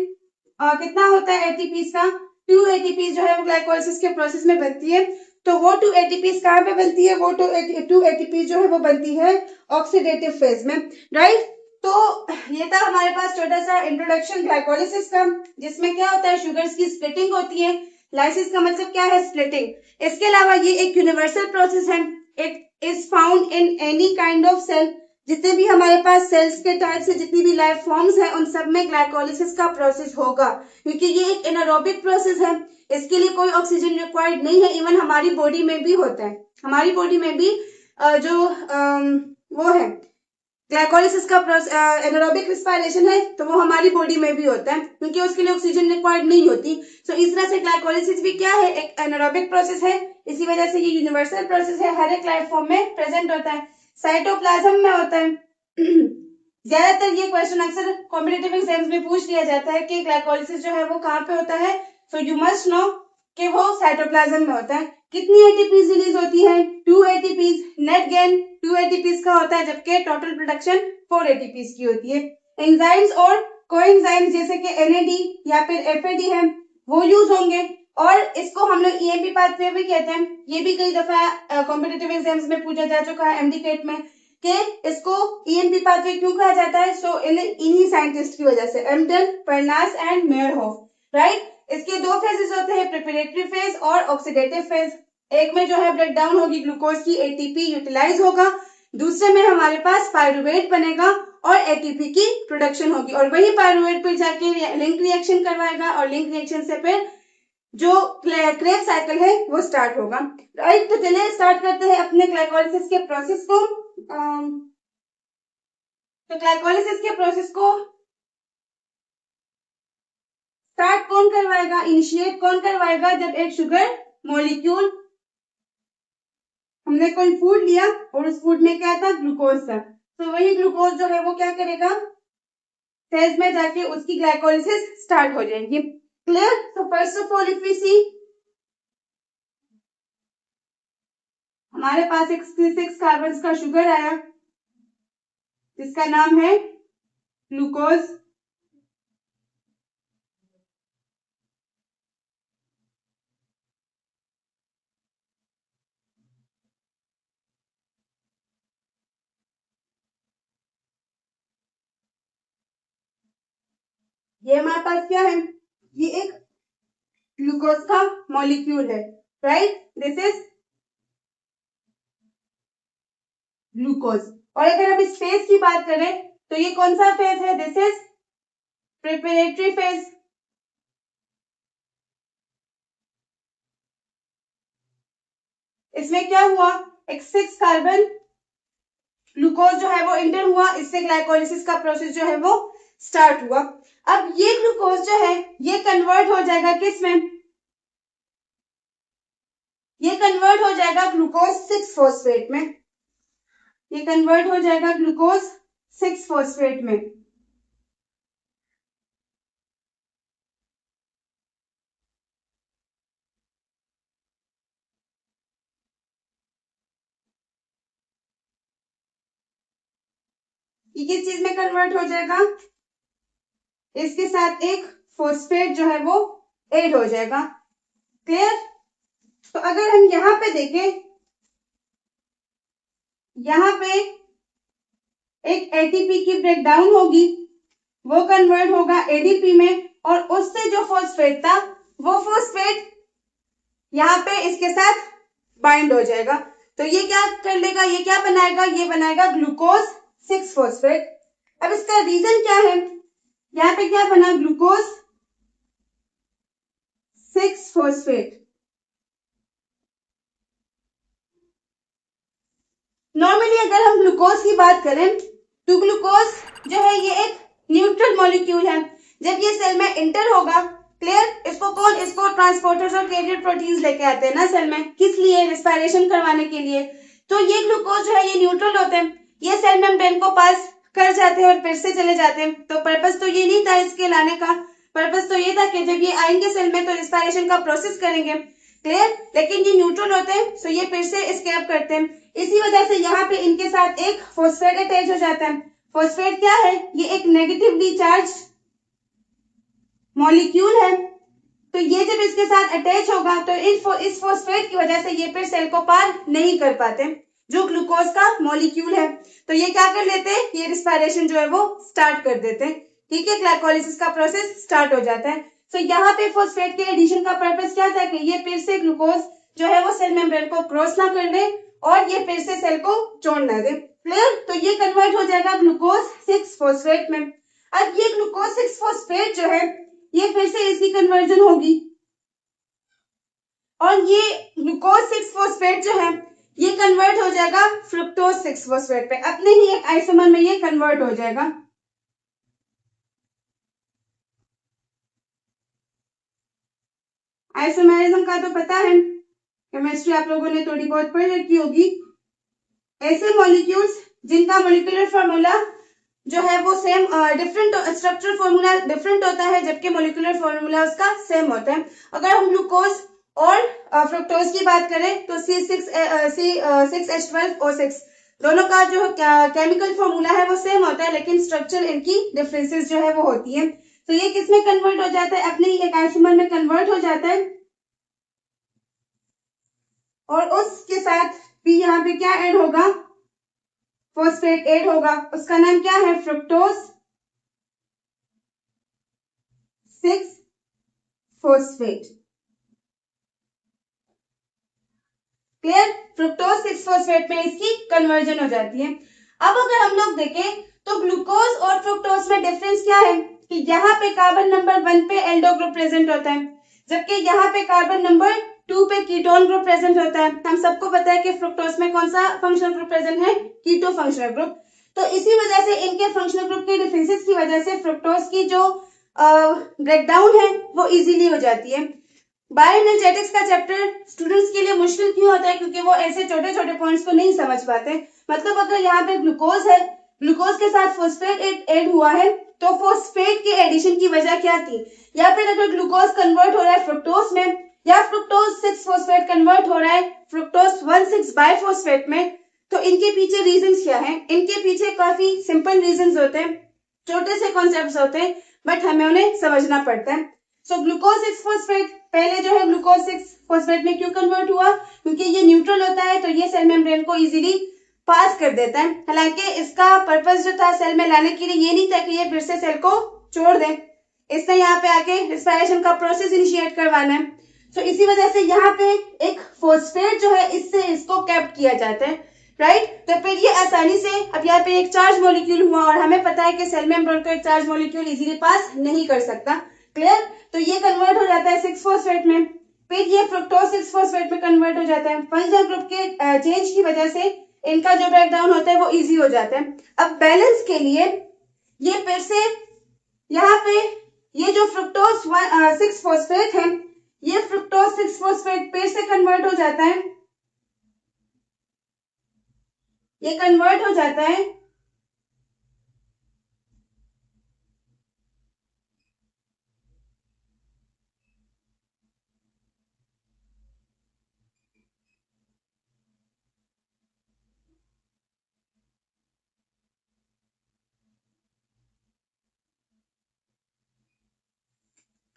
कितना होता है एटीपी का, 2 एटीपी जो है वो ग्लाइकोलिसिस के प्रोसेस में बनती है। तो वो 2 एटीपी कहाँ पे बनती है, वो 2 एटीपी जो है वो बनती है ऑक्सीडेटिव फेज में, राइट। तो ये था हमारे पास छोटा सा इंट्रोडक्शन ग्लाइकोलिसिस का, जिसमें क्या होता है, शुगर्स की स्प्लिटिंग होती है। लाइसिस का मतलब क्या है, स्प्लिटिंग। इसके अलावा ये एक यूनिवर्सल प्रोसेस है, it is found in any kind of cell. जितने भी हमारे पास सेल्स के टाइप से जितनी भी लाइफ फॉर्म्स हैं उन सब में ग्लाइकोलिसिस का प्रोसेस होगा, क्योंकि ये एक एनारोबिक प्रोसेस है। इसके लिए कोई ऑक्सीजन रिक्वायर्ड नहीं है, इवन हमारी बॉडी में भी होता है। हमारी बॉडी में भी वो है ग्लाइकोलिसिस का एनारोबिक रिस्पायरेशन है, तो वो हमारी बॉडी में भी होता है, क्योंकि उसके लिए ऑक्सीजन रिक्वायर्ड नहीं होती। सो इस तरह से ग्लाइकोलिसिस भी क्या है, एक एनारोबिक प्रोसेस है। इसी वजह से ये यूनिवर्सल प्रोसेस है, हर एक लाइफ फॉर्म में प्रेजेंट होता है, साइटोप्लाज्म में होता है। ज्यादातर ये क्वेश्चन अक्सर कॉम्पिटिटिव एग्जाम्स में पूछ लिया जाता है कि ग्लाइकोलिसिस जो है वो कहाँ पे होता है। सो यू मस्ट नो कि वो साइटोप्लाज्म में होता है। कितनी एटीपीज रिलीज होती है, 2 एटीपीज। नेट गेन 2 एटीपीज का होता है, जबकि टोटल प्रोडक्शन 4 एटीपीज की होती है। एंजाइम्स और कोएंजाइम्स जैसे कि एनएडी या फिर एफएडी है वो यूज होंगे, और इसको हम लोग ईएमपी पाथवे भी कहते हैं। ये भी कई दफा कॉम्पिटिटिव एग्जाम्स में पूछा जा चुका है एमडीकेट में कि इसको ईएमपी पाथवे क्यों कहा जाता है। सो इन्हीं साइंटिस्ट की वजह से, एम्पटन, परनास एंड मेयरहोफ, राइट। इसके 2 फेजेस होते हैं, प्रिपरेटरी फेज और ऑक्सीडेटिव फेज। एक में जो है ब्रेकडाउन होगी ग्लूकोज की, एटीपी यूटिलाइज होगा। दूसरे में हमारे पास पायरुवेट बनेगा और एटीपी की प्रोडक्शन होगी, और वही पायरुवेट पर जाके लिंक रिएक्शन करवाएगा, और लिंक रिएक्शन से फिर जो क्रेब साइकिल है वो स्टार्ट होगा, राइट। तो चलिए स्टार्ट करते हैं अपने ग्लाइकोलिसिस के प्रोसेस को। तो ग्लाइकोलिसिस के प्रोसेस को स्टार्ट कौन करवाएगा, इनिशिएट कौन करवाएगा, जब एक शुगर मॉलिक्यूल, हमने कोई फूड लिया और उस फूड में क्या था, ग्लूकोज था, तो वही ग्लूकोज जो है वो क्या करेगा, सेल्स में जाके उसकी ग्लाइकोलिसिस स्टार्ट हो जाएगी। क्लियर। तो first of all if we see, हमारे पास एक 6 कार्बन का शुगर आया जिसका नाम है ग्लूकोज। ये हमारे पास क्या है, ये एक ग्लूकोज का मॉलिक्यूल है, राइट। This is glucose. और अगर हम इस फेज की बात करें तो ये कौन सा फेज है, दिस इज प्रिपरेटरी फेज। इसमें क्या हुआ, एक 6 कार्बन ग्लूकोज जो है वो इंटर हुआ, इससे ग्लाइकोलिसिस का प्रोसेस जो है वो स्टार्ट हुआ। अब ये ग्लूकोज जो है ये कन्वर्ट हो जाएगा किस में, ये कन्वर्ट हो जाएगा ग्लूकोज 6 फॉस्फेट में, ये कन्वर्ट हो जाएगा ग्लूकोज 6 फॉस्फेट में। ये किस चीज में कन्वर्ट हो जाएगा, इसके साथ एक फॉस्फेट जो है वो ऐड हो जाएगा। क्लियर। तो अगर हम यहाँ पे देखें, यहाँ पे एक एटीपी की ब्रेकडाउन होगी, वो कन्वर्ट होगा एडीपी में, और उससे जो फॉस्फेट था वो फॉस्फेट यहाँ पे इसके साथ बाइंड हो जाएगा। तो ये क्या कर लेगा, ये क्या बनाएगा, ये बनाएगा ग्लूकोज 6 फॉस्फेट। अब इसका रीजन क्या है, यहाँ पे क्या बना, ग्लूकोज 6 फॉस्फेट। नॉर्मली अगर हम ग्लूकोज की बात करें तो ग्लूकोज जो है ये एक न्यूट्रल मॉलिक्यूल है। जब ये सेल में इंटर होगा, क्लियर, इसको कौन, इसको ट्रांसपोर्टर्स और कैरियर प्रोटीन्स लेके आते हैं ना सेल में, किस लिए, रेस्पिरेशन करवाने के लिए। तो ये ग्लूकोज जो है ये न्यूट्रल होते हैं, ये सेल मेम्ब्रेन को पास कर जाते हैं और फिर से चले जाते हैं। तो पर्पस तो ये नहीं था इसके लाने का, पर्पस तो ये था कि जब ये आएंगे सेल में तो रेस्पिरेशन का प्रोसेस करेंगे, क्लियर, लेकिन ये न्यूट्रल होते हैं सो ये फिर से एस्केप करते हैं। इसी वजह से यहाँ पे इनके साथ एक फॉस्फेट अटैच हो जाता है। फॉस्फेट क्या है, ये एक नेगेटिवली चार्ज मॉलिक्यूल है। तो ये जब इसके साथ अटैच होगा तो इस फॉस्फेट की वजह से ये फिर सेल को पार नहीं कर पाते, जो ग्लूकोज का मॉलिक्यूल है। तो ये क्या कर लेते हैं, ये रिस्पायरेशन जो है वो स्टार्ट कर देते हैं, ठीक है, ग्लाइकोलिसिस का प्रोसेस स्टार्ट हो जाता है। तो यहाँ पे फॉस्फेट के एडिशन का पर्पस क्या था कि ये फिर से ग्लूकोज जो है वो सेल मेम्ब्रेन को क्रॉस ना कर ले और ये फिर से सेल को छोड़ ना दे, क्लियर। तो ये कन्वर्ट हो जाएगा ग्लूकोज 6 फॉस्फेट में। अब ये ग्लूकोज 6 फॉस्फेट जो है ये फिर से इसकी कन्वर्जन होगी और ये ग्लूकोज 6 फॉस्फेट जो है ये कन्वर्ट हो जाएगा फ्रुक्टोज 6 फॉस्फेट पे, अपने ही एक आइसोमर में ये कन्वर्ट हो जाएगा। आइसोमेरिज्म का तो पता है, केमिस्ट्री आप लोगों ने थोड़ी बहुत पढ़ रखी होगी। ऐसे मॉलिक्यूल्स जिनका मॉलिक्यूलर फार्मूला जो है वो same, different structure formula different होता है जबकि मॉलिक्यूलर फार्मूला उसका सेम होता है। अगर हम ग्लूकोज और फ्रुक्टोज की बात करें तो C6H12O6 दोनों का जो केमिकल फॉर्मूला है वो सेम होता है, लेकिन स्ट्रक्चर इनकी डिफरेंसेस जो है वो होती है। तो ये किस में कन्वर्ट हो जाता है, अपने ही एक आइसोमर में कन्वर्ट हो जाता है और उसके साथ भी यहाँ पे क्या ऐड होगा, फॉस्फेट ऐड होगा, उसका नाम क्या है, fructose 6 phosphate, clear. Fructose 6 phosphate में इसकी कन्वर्जन हो जाती है। अब अगर हम लोग देखें तो ग्लूकोज और फ्रुक्टोज में डिफरेंस क्या है कि यहाँ पे कार्बन नंबर 1 पे एल्डो ग्रुप प्रेजेंट होता है, जबकि यहाँ पे कार्बन नंबर 2 पे कीटोन ग्रुप प्रेजेंट होता है। हम सबको पता है कि फ्रुक्टोज में कौन सा फंक्शनल ग्रुप प्रेजेंट है, कीटो फंक्शनल ग्रुप। तो इसी वजह से इनके फंक्शनल ग्रुप के डिफरेंसेस की वजह से फ्रुक्टोज की जो ब्रेकडाउन है वो इजीली हो जाती है। बायोएनर्जेटिक्स का चैप्टर स्टूडेंट्स के लिए मुश्किल क्यों होता है, क्योंकि वो ऐसे छोटे छोटे पॉइंट्स को नहीं समझ पाते। मतलब अगर यहाँ पे ग्लूकोज है, ग्लूकोज के साथ फॉस्फेट ऐड हुआ है, तो फॉस्फेट के एडिशन की वजह क्या थी, या फिर अगर ग्लूकोज कन्वर्ट हो रहा है फ्रुक्टोज में, या फ्रुक्टोज 6 फॉस्फेट कन्वर्ट हो रहा है फ्रुक्टोज 1,6 बाइफॉस्फेट में, तो इनके पीछे रीजंस क्या हैं। इनके पीछे काफी सिंपल रीजंस होते हैं, छोटे से कॉन्सेप्ट्स होते हैं, बट हमें उन्हें समझना पड़ता है। सो ग्लूकोज 6 फॉस्फेट पहले जो है ग्लूकोज 6 फॉस्फेट में क्यों कन्वर्ट हुआ, क्योंकि ये न्यूट्रल होता है तो ये सेल मेम्ब्रेन को इजीली पास कर देता है। हालांकि इसका पर्पस जो था सेल में लाने के लिए ये नहीं था कि ये फिर से सेल को छोड़ दे, इसने यहाँ पे आके रिस्पायरेशन का प्रोसेस इनिशिएट करवाना है। तो इसी वजह से यहाँ पे एक फॉस्फेट जो है इससे इसको कैप्ट किया जाता है, राइट। तो फिर ये आसानी से, अब यहाँ पे एक चार्ज मॉलिक्यूल हुआ और हमें पता है कि सेल मेम्ब्रेन को एक चार्ज मॉलिक्यूल इजीली पास नहीं कर सकता, क्लियर। तो ये कन्वर्ट हो जाता है 6 फॉस्फेट में, फिर ये फ्रुक्टोज 6 फॉस्फेट में कन्वर्ट हो जाता है। फंक्शनल ग्रुप के चेंज की वजह से इनका जो ब्रेकडाउन होता है वो इजी हो जाता है। अब बैलेंस के लिए ये फिर से यहाँ पे ये जो फ्रुक्टोज 6 फॉस्फेट है, ये फ्रुक्टोज 6 फॉस्फेट फिर से कन्वर्ट हो जाता है, ये कन्वर्ट हो जाता है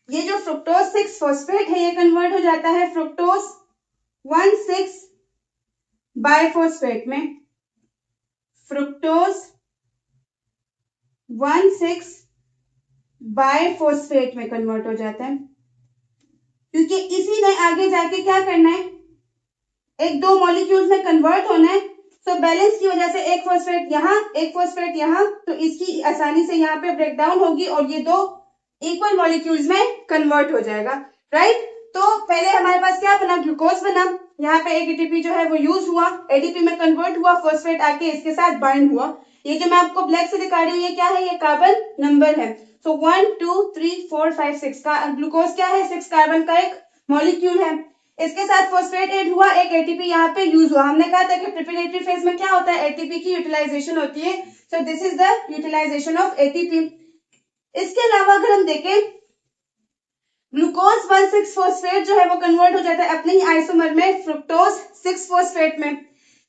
ये जो फ्रुक्टोज 6 फॉस्फेट है ये कन्वर्ट हो जाता है फ्रुक्टोज 1,6 बाइफॉस्फेट में, फ्रुक्टोज 1,6-बाइफॉस्फेट में कन्वर्ट हो जाता है, क्योंकि इसी ने आगे जाके क्या करना है, एक दो मॉलिक्यूल्स में कन्वर्ट होना है। सो बैलेंस की वजह से एक फॉस्फेट यहाँ, एक फॉस्फेट यहाँ, तो इसकी आसानी से यहाँ पे ब्रेकडाउन होगी और ये दो इक्वल मॉलिक्यूल्स में कन्वर्ट हो जाएगा, राइट। तो पहले हमारे पास क्या बना, ग्लूकोज बना, यहाँ पे एक एटीपी जो है वो यूज हुआ, एटीपी में कन्वर्ट हुआ, फॉस्फेट आके इसके साथ बाइंड हुआ। ये जो मैं आपको ब्लैक से दिखा रही हूँ ये क्या है, ये कार्बन नंबर है। सो 1 2 3 4 5 6 का ग्लूकोज क्या है, 6 कार्बन का एक मॉलिक्यूल है। इसके साथ फॉस्फेट ऐड हुआ, एक एटीपी यहाँ पे यूज हुआ। हमने कहा था कि प्रिपरेटरी फेज में क्या होता है, एटीपी की यूटिलाइजेशन होती है। So this is the utilization of ATP. इसके अलावा अगर हम देखें, ग्लूकोज 1,6 फॉस्फेट जो है वो कन्वर्ट हो जाता है अपने ही आइसोमर में फ्रुक्टोज 6 फॉस्फेट में,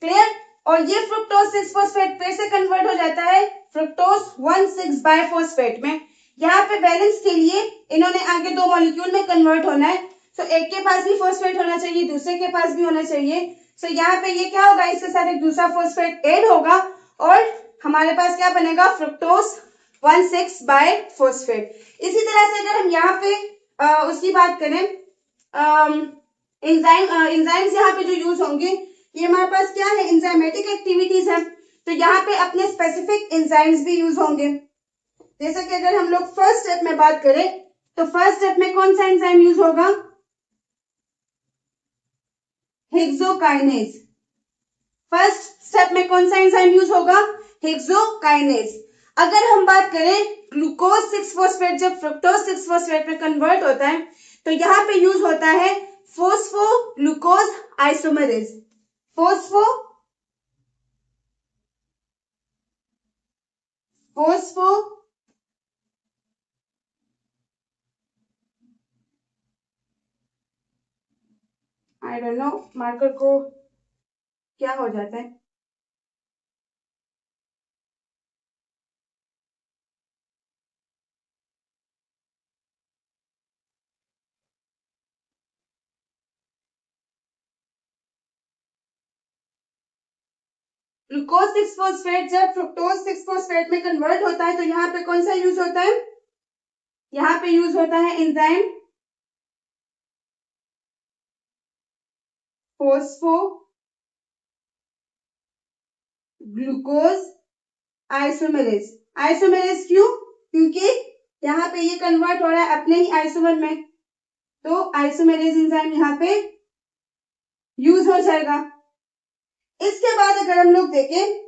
क्लियर। और ये फ्रुक्टोज 6 फॉस्फेट फिर से कन्वर्ट हो जाता है फ्रुक्टोज 1,6 बाइफॉस्फेट में। यहाँ पे बैलेंस के लिए इन्होंने आगे दो मॉलिक्यूल में कन्वर्ट होना है। सो एक के पास भी फॉस्फेट होना चाहिए, दूसरे के पास भी होना चाहिए। सो यहाँ पे ये क्या होगा, इसके साथ एक दूसरा फॉस्फेट ऐड होगा और हमारे पास क्या बनेगा, फ्रुक्टोज 1,6 बाइफॉस्फेट। इसी तरह से अगर हम यहाँ पे उसकी बात करें, एंजाइम्स यहाँ पे जो यूज होंगे, ये हमारे पास क्या है, एंजाइमेटिक एक्टिविटीज है। तो यहाँ पे अपने स्पेसिफिक एंजाइम्स भी यूज होंगे। जैसे कि अगर हम लोग फर्स्ट स्टेप में बात करें, तो फर्स्ट स्टेप में कौन सा एंजाइम यूज होगा, हेक्सोकाइनेज। फर्स्ट स्टेप में कौन सा एंजाइम यूज होगा, हेक्सोकाइनेज। अगर हम बात करें ग्लूकोज 6 फॉस्फेट जब फ्रुक्टोज 6 फॉस्फेट में कन्वर्ट होता है, तो यहाँ पे यूज होता है phosphoglucose isomerase. Phospho I don't know marker को क्या हो जाता है, ग्लूकोज 6 फॉस्फेट जब फ्रुक्टोज 6 फॉस्फेट में कन्वर्ट होता है, तो यहाँ पे कौन सा यूज होता है, यहाँ पे यूज होता है enzyme phospho glucose isomerase. Isomerase क्यों, क्योंकि यहाँ पे ये कन्वर्ट हो रहा है अपने ही आइसोमर में, तो आइसोमेरेज एंजाइम यहाँ पे यूज हो जाएगा। इसके बाद अगर हम लोग देखें,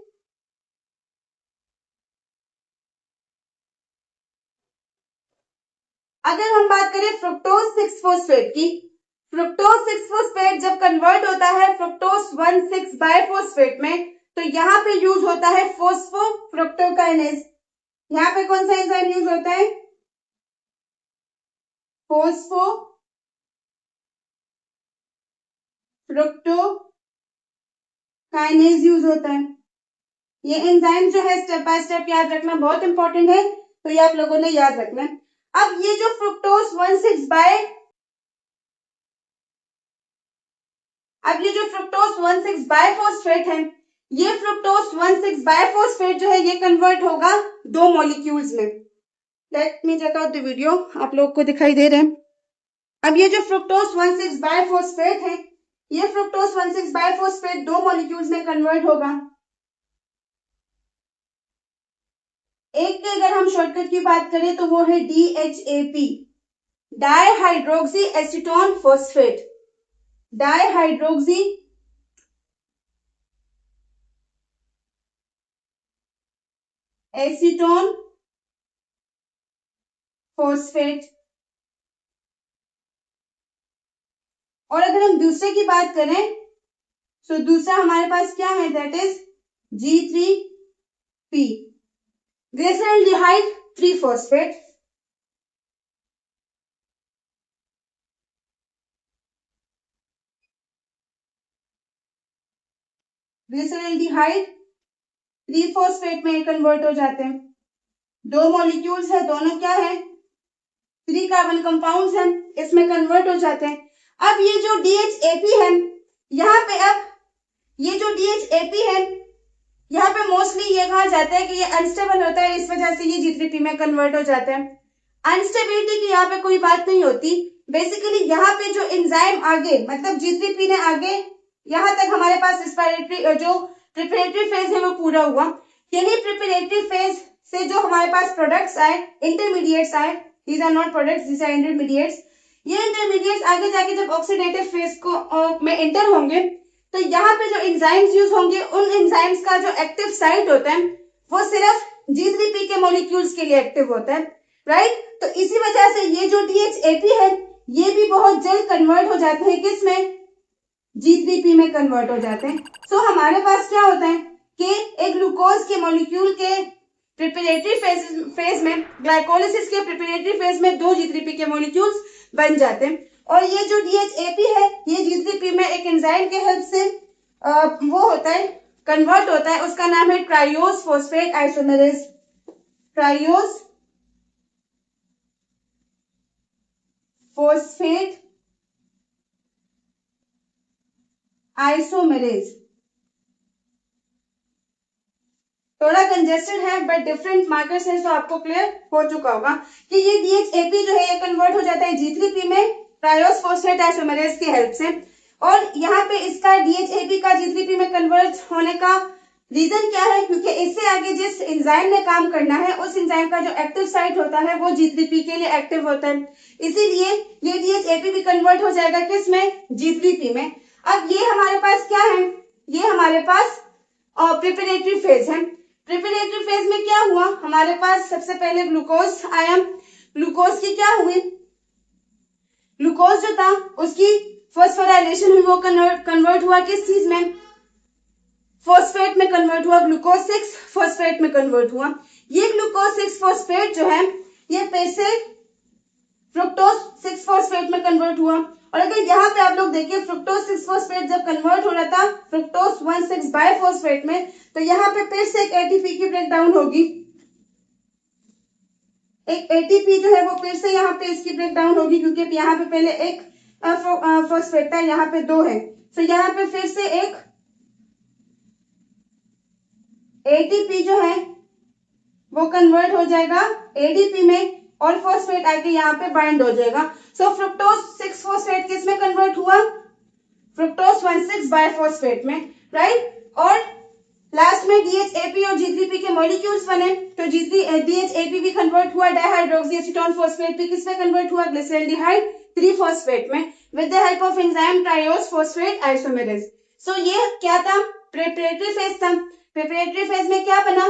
अगर हम बात करें फ्रुक्टोज 6 फॉस्फेट की, फ्रुक्टोज 6 फॉस्फेट जब कन्वर्ट होता है फ्रुक्टोज 1,6 बाइफॉस्फेट में, तो यहाँ पे यूज होता है फोस्फोफ्रुक्टोकाइनेज। यहाँ पे कौन सा एंजाइम यूज होता है, फोस्फोफ्रुक्टोकाइनेज यूज होता है। ये एंजाइम जो है स्टेप बाय स्टेप याद रखना बहुत इंपॉर्टेंट है, तो ये आप लोगों ने याद रखना है। अब ये जो फ्रुक्टोज 1,6 बाइफॉस्फेट है, ये फ्रुक्टोज 1,6 बाइफॉस्फेट जो है ये कन्वर्ट होगा दो मॉलिक्यूल्स में। Let me check out the video, आप लोग को दिखाई दे रहे हैं। अब ये जो फ्रुक्टोज 1,6 बाइफॉस्फेट है, ये फ्रुक्टोज 1,6 बाइफॉस्फेट दो मॉलिक्यूल्स में कन्वर्ट होगा। एक के अगर हम शॉर्टकट की बात करें तो वो है DHAP, dihydroxy acetone phosphate. Dihydroxy acetone phosphate. और अगर हम दूसरे की बात करें, तो दूसरा हमारे पास क्या है, that is G3P, glyceraldehyde 3 phosphate. Glyceraldehyde 3 phosphate में कन्वर्ट हो जाते हैं। दो मॉलिक्यूल्स है, दोनों क्या है, 3 कार्बन कंपाउंड्स हैं, इसमें कन्वर्ट हो जाते हैं। अब ये जो DHAP है, यहाँ पे अब ये जो DHAP है यहाँ पे मोस्टली ये कहा जाता है कि ये अनस्टेबल होता है, इस वजह से ये G3P में कन्वर्ट हो जाता है। अनस्टेबिलिटी की यहाँ पे कोई बात नहीं होती। बेसिकली यहाँ पे जो एंजाइम आगे मतलब G3P ने आगे यहाँ तक हमारे पास रिस्पिरेटरी जो प्रिपरेटरी फेज है वो पूरा हुआ। यही प्रिपरेटरी फेज से जो हमारे पास प्रोडक्ट्स आए, इंटरमीडिएट्स आए, these are not products, these are intermediates. ये इंटरमीडिएट्स आगे जाके जब ऑक्सीडेटिव फेज को में एंटर होंगे तो यहाँ पे जो एंजाइम्स यूज होंगे उन एंजाइम्स का जो एक्टिव साइट होता है वो सिर्फ G3P के मॉलिक्यूल्स के लिए एक्टिव होता है, राइट। तो इसी वजह से ये जो DHAP है ये भी बहुत जल्द कन्वर्ट हो जाते हैं, किसमें? G3P में कन्वर्ट हो जाते हैं। सो हमारे पास क्या होता है कि एक ग्लूकोज के मॉलिक्यूल के प्रिपरेटरी फेज में, ग्लाइकोलिसिस के प्रिपरेटरी फेज में 2 G3P के मॉलिक्यूल्स बन जाते हैं। और ये जो DHAP है ये G3P में एक एंजाइम के हेल्प से वो होता है, कन्वर्ट होता है। उसका नाम है triose phosphate isomerase. Triose phosphate isomerase. थोड़ा कंजेस्टेड है बट डिफरेंट मार्कर्स हैं, तो आपको क्लियर हो चुका होगा कि ये DHAP जो है ये कन्वर्ट हो जाता है G3P में ट्राइयोस फॉस्फेट आइसोमेरेज की हेल्प से। और यहाँ पे इसका DHAP का G3P में कन्वर्ट होने का रीजन क्या है? क्योंकि इससे आगे जिस एंजाइम ने काम करना है उस एंजाइम का जो एक्टिव साइट होता है वो G3P के लिए एक्टिव होता है, इसीलिए ये DHAP भी कन्वर्ट हो जाएगा किसमें? G3P में। अब ये हमारे पास क्या है? ये हमारे पास प्रिपरेटरी फेज है। प्रिपरेटरी फेज में क्या हुआ? हमारे पास सबसे पहले ग्लूकोज आया। ग्लूकोज की क्या हुई? ग्लूकोज जो था उसकी फॉस्फोराइलेशन हुई, वो कन्वर्ट हुआ किस चीज में? फॉस्फेट में कन्वर्ट हुआ, ग्लूकोज 6 फॉस्फेट में कन्वर्ट हुआ। ये ग्लूकोज 6 फॉस्फेट जो है ये फिर से फ्रुक्टोज 6 फॉस्फेट में कन्वर्ट हुआ। और अगर यहाँ पे आप लोग देखिए फ्रुक्टोज 6 फॉस्फेट जब कन्वर्ट हो रहा था फ्रुक्टोज 1,6 बाइफॉस्फेट में, तो यहाँ पे फिर से एक एटीपी की ब्रेकडाउन होगी। एक एटीपी जो है वो फिर से यहाँ पे इसकी ब्रेकडाउन होगी, क्योंकि यहाँ पे पहले एक फॉस्फेट था, यहाँ पे 2 है, तो यहाँ पे फिर से एक एटीपी जो है वो कन्वर्ट हो जाएगा एडीपी में और फॉस्फेट आके यहाँ पे बाइंड हो जाएगा। सो फ्रुक्टोज 6 फॉस्फेट किस में कन्वर्ट हुआ? फ्रुक्टोज 1,6 बाइफॉस्फेट में, राइट। और लास्ट में DHAP और G3P के मॉलिक्यूल्स बने, तो DHAP भी कन्वर्ट हुआ डाइहाइड्रोक्सी एसीटोन फॉस्फेट भी किस में कन्वर्ट हुआ? ग्लिसरॉल्डिहाइड 3 फॉस्फेट में with the help of enzyme triose phosphate isomerase. So ये क्या था? प्रिपरेटरी फेज था। प्रिपरेटरी फेज में क्या बना?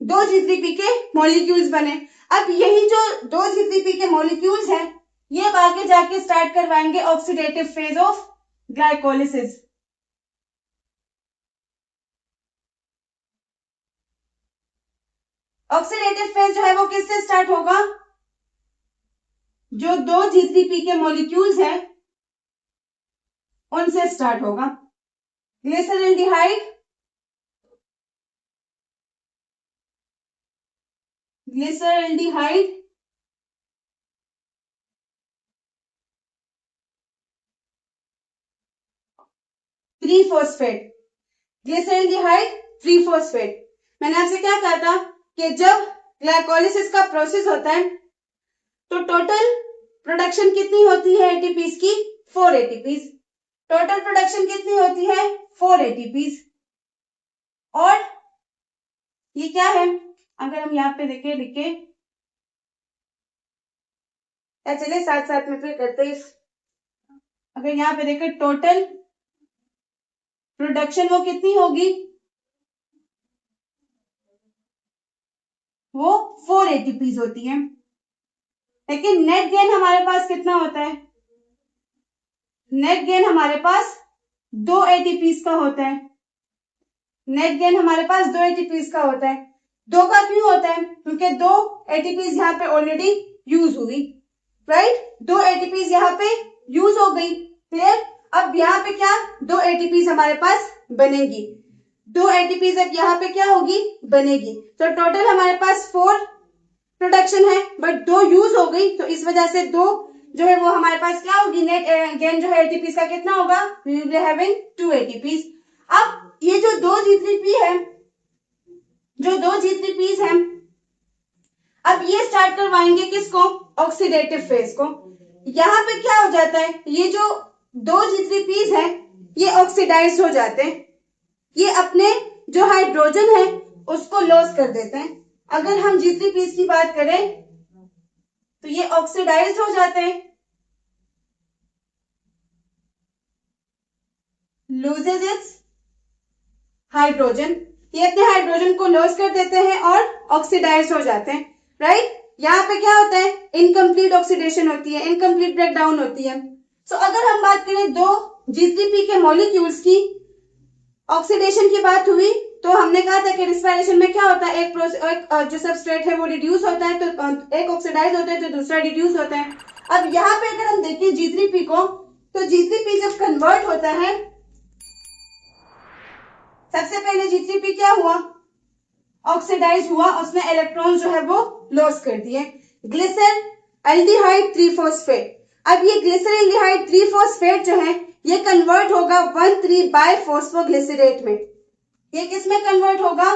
2 G3P के मॉलिक्यूल्स बने। अब यही जो 2 G3P के मॉलिक्यूल्स हैं ये अब आगे जाके स्टार्ट करवाएंगे oxidative phase of glycolysis. Oxidative phase जो है वो किससे स्टार्ट होगा? जो 2 G3P के मॉलिक्यूल्स हैं उनसे स्टार्ट होगा। Glyceraldehyde glyceraldehyde 3 phosphate, glyceraldehyde 3 phosphate. मैंने आपसे क्या कहा था कि जब ग्लाइकोलिसिस का प्रोसेस होता है तो टोटल प्रोडक्शन कितनी होती है एटीपीज की? 4 एटीपीज। टोटल प्रोडक्शन कितनी होती है? 4 एटीपीज। और ये क्या है? अगर हम यहाँ पे देखें लिखे या चले साथ साथ में फिर करते हैं। अगर यहाँ पे देखें टोटल प्रोडक्शन वो कितनी होगी? वो 4 एटीपीज होती है, लेकिन नेट गेन हमारे पास कितना होता है? नेट गेन हमारे पास 2 एटीपीज का होता है। नेट गेन हमारे पास 2 एटीपीज का होता है। 2 का क्यों होता है? क्योंकि 2 एटीपीज यहाँ पे ऑलरेडी यूज हुई, राइट। 2 एटीपीज यहाँ पे यूज हो गई, क्लियर। अब यहाँ पे क्या 2 एटीपीज हमारे पास बनेगी। 2 एटीपीज अब यहाँ पे क्या होगी? बनेगी। तो टोटल हमारे पास 4 प्रोडक्शन है बट 2 यूज हो गई, तो इस वजह से 2 जो है वो हमारे पास क्या होगी? नेट गेन जो है एटीपीज का कितना होगा? We will be having 2 ATPs. अब ये जो 2 G3 जो दो G3Ps हैं, अब ये स्टार्ट करवाएंगे किसको? ऑक्सीडेटिव फेज को। यहाँ पे क्या हो जाता है, ये जो दो G3Ps हैं ये ऑक्सीडाइज हो जाते हैं, ये अपने जो हाइड्रोजन है उसको लॉस कर देते हैं। अगर हम G3Ps की बात करें तो ये ऑक्सीडाइज हो जाते हैं, लूजेज इट्स हाइड्रोजन, ये अपने हाइड्रोजन को लॉस कर देते हैं और ऑक्सीडाइज हो जाते हैं, राइट। यहाँ पे क्या होता है? इनकम्प्लीट ऑक्सीडेशन होती है, इनकम्प्लीट ब्रेकडाउन होती है। सो अगर हम बात करें दो G3P के मॉलिक्यूल्स की ऑक्सीडेशन की बात हुई तो हमने कहा था कि रिस्पायरेशन में क्या होता है, एक जो सबस्ट्रेट है वो रिड्यूस होता है, तो एक ऑक्सीडाइज होता है तो दूसरा रिड्यूस होता है। अब यहाँ पे अगर हम देखें G3P को, तो G3P जब कन्वर्ट होता है, सबसे पहले G3P क्या हुआ? ऑक्सीडाइज हुआ, उसने इलेक्ट्रॉन जो है वो लॉस कर दिए। ग्लिसर एल्डिहाइड 3-फॉस्फेट, अब ये ग्लिसर एल्डिहाइड 3-फॉस्फेट जो है ये कन्वर्ट होगा 1,3-बाइफॉस्फोग्लिसरेट में। ये किस में कन्वर्ट होगा?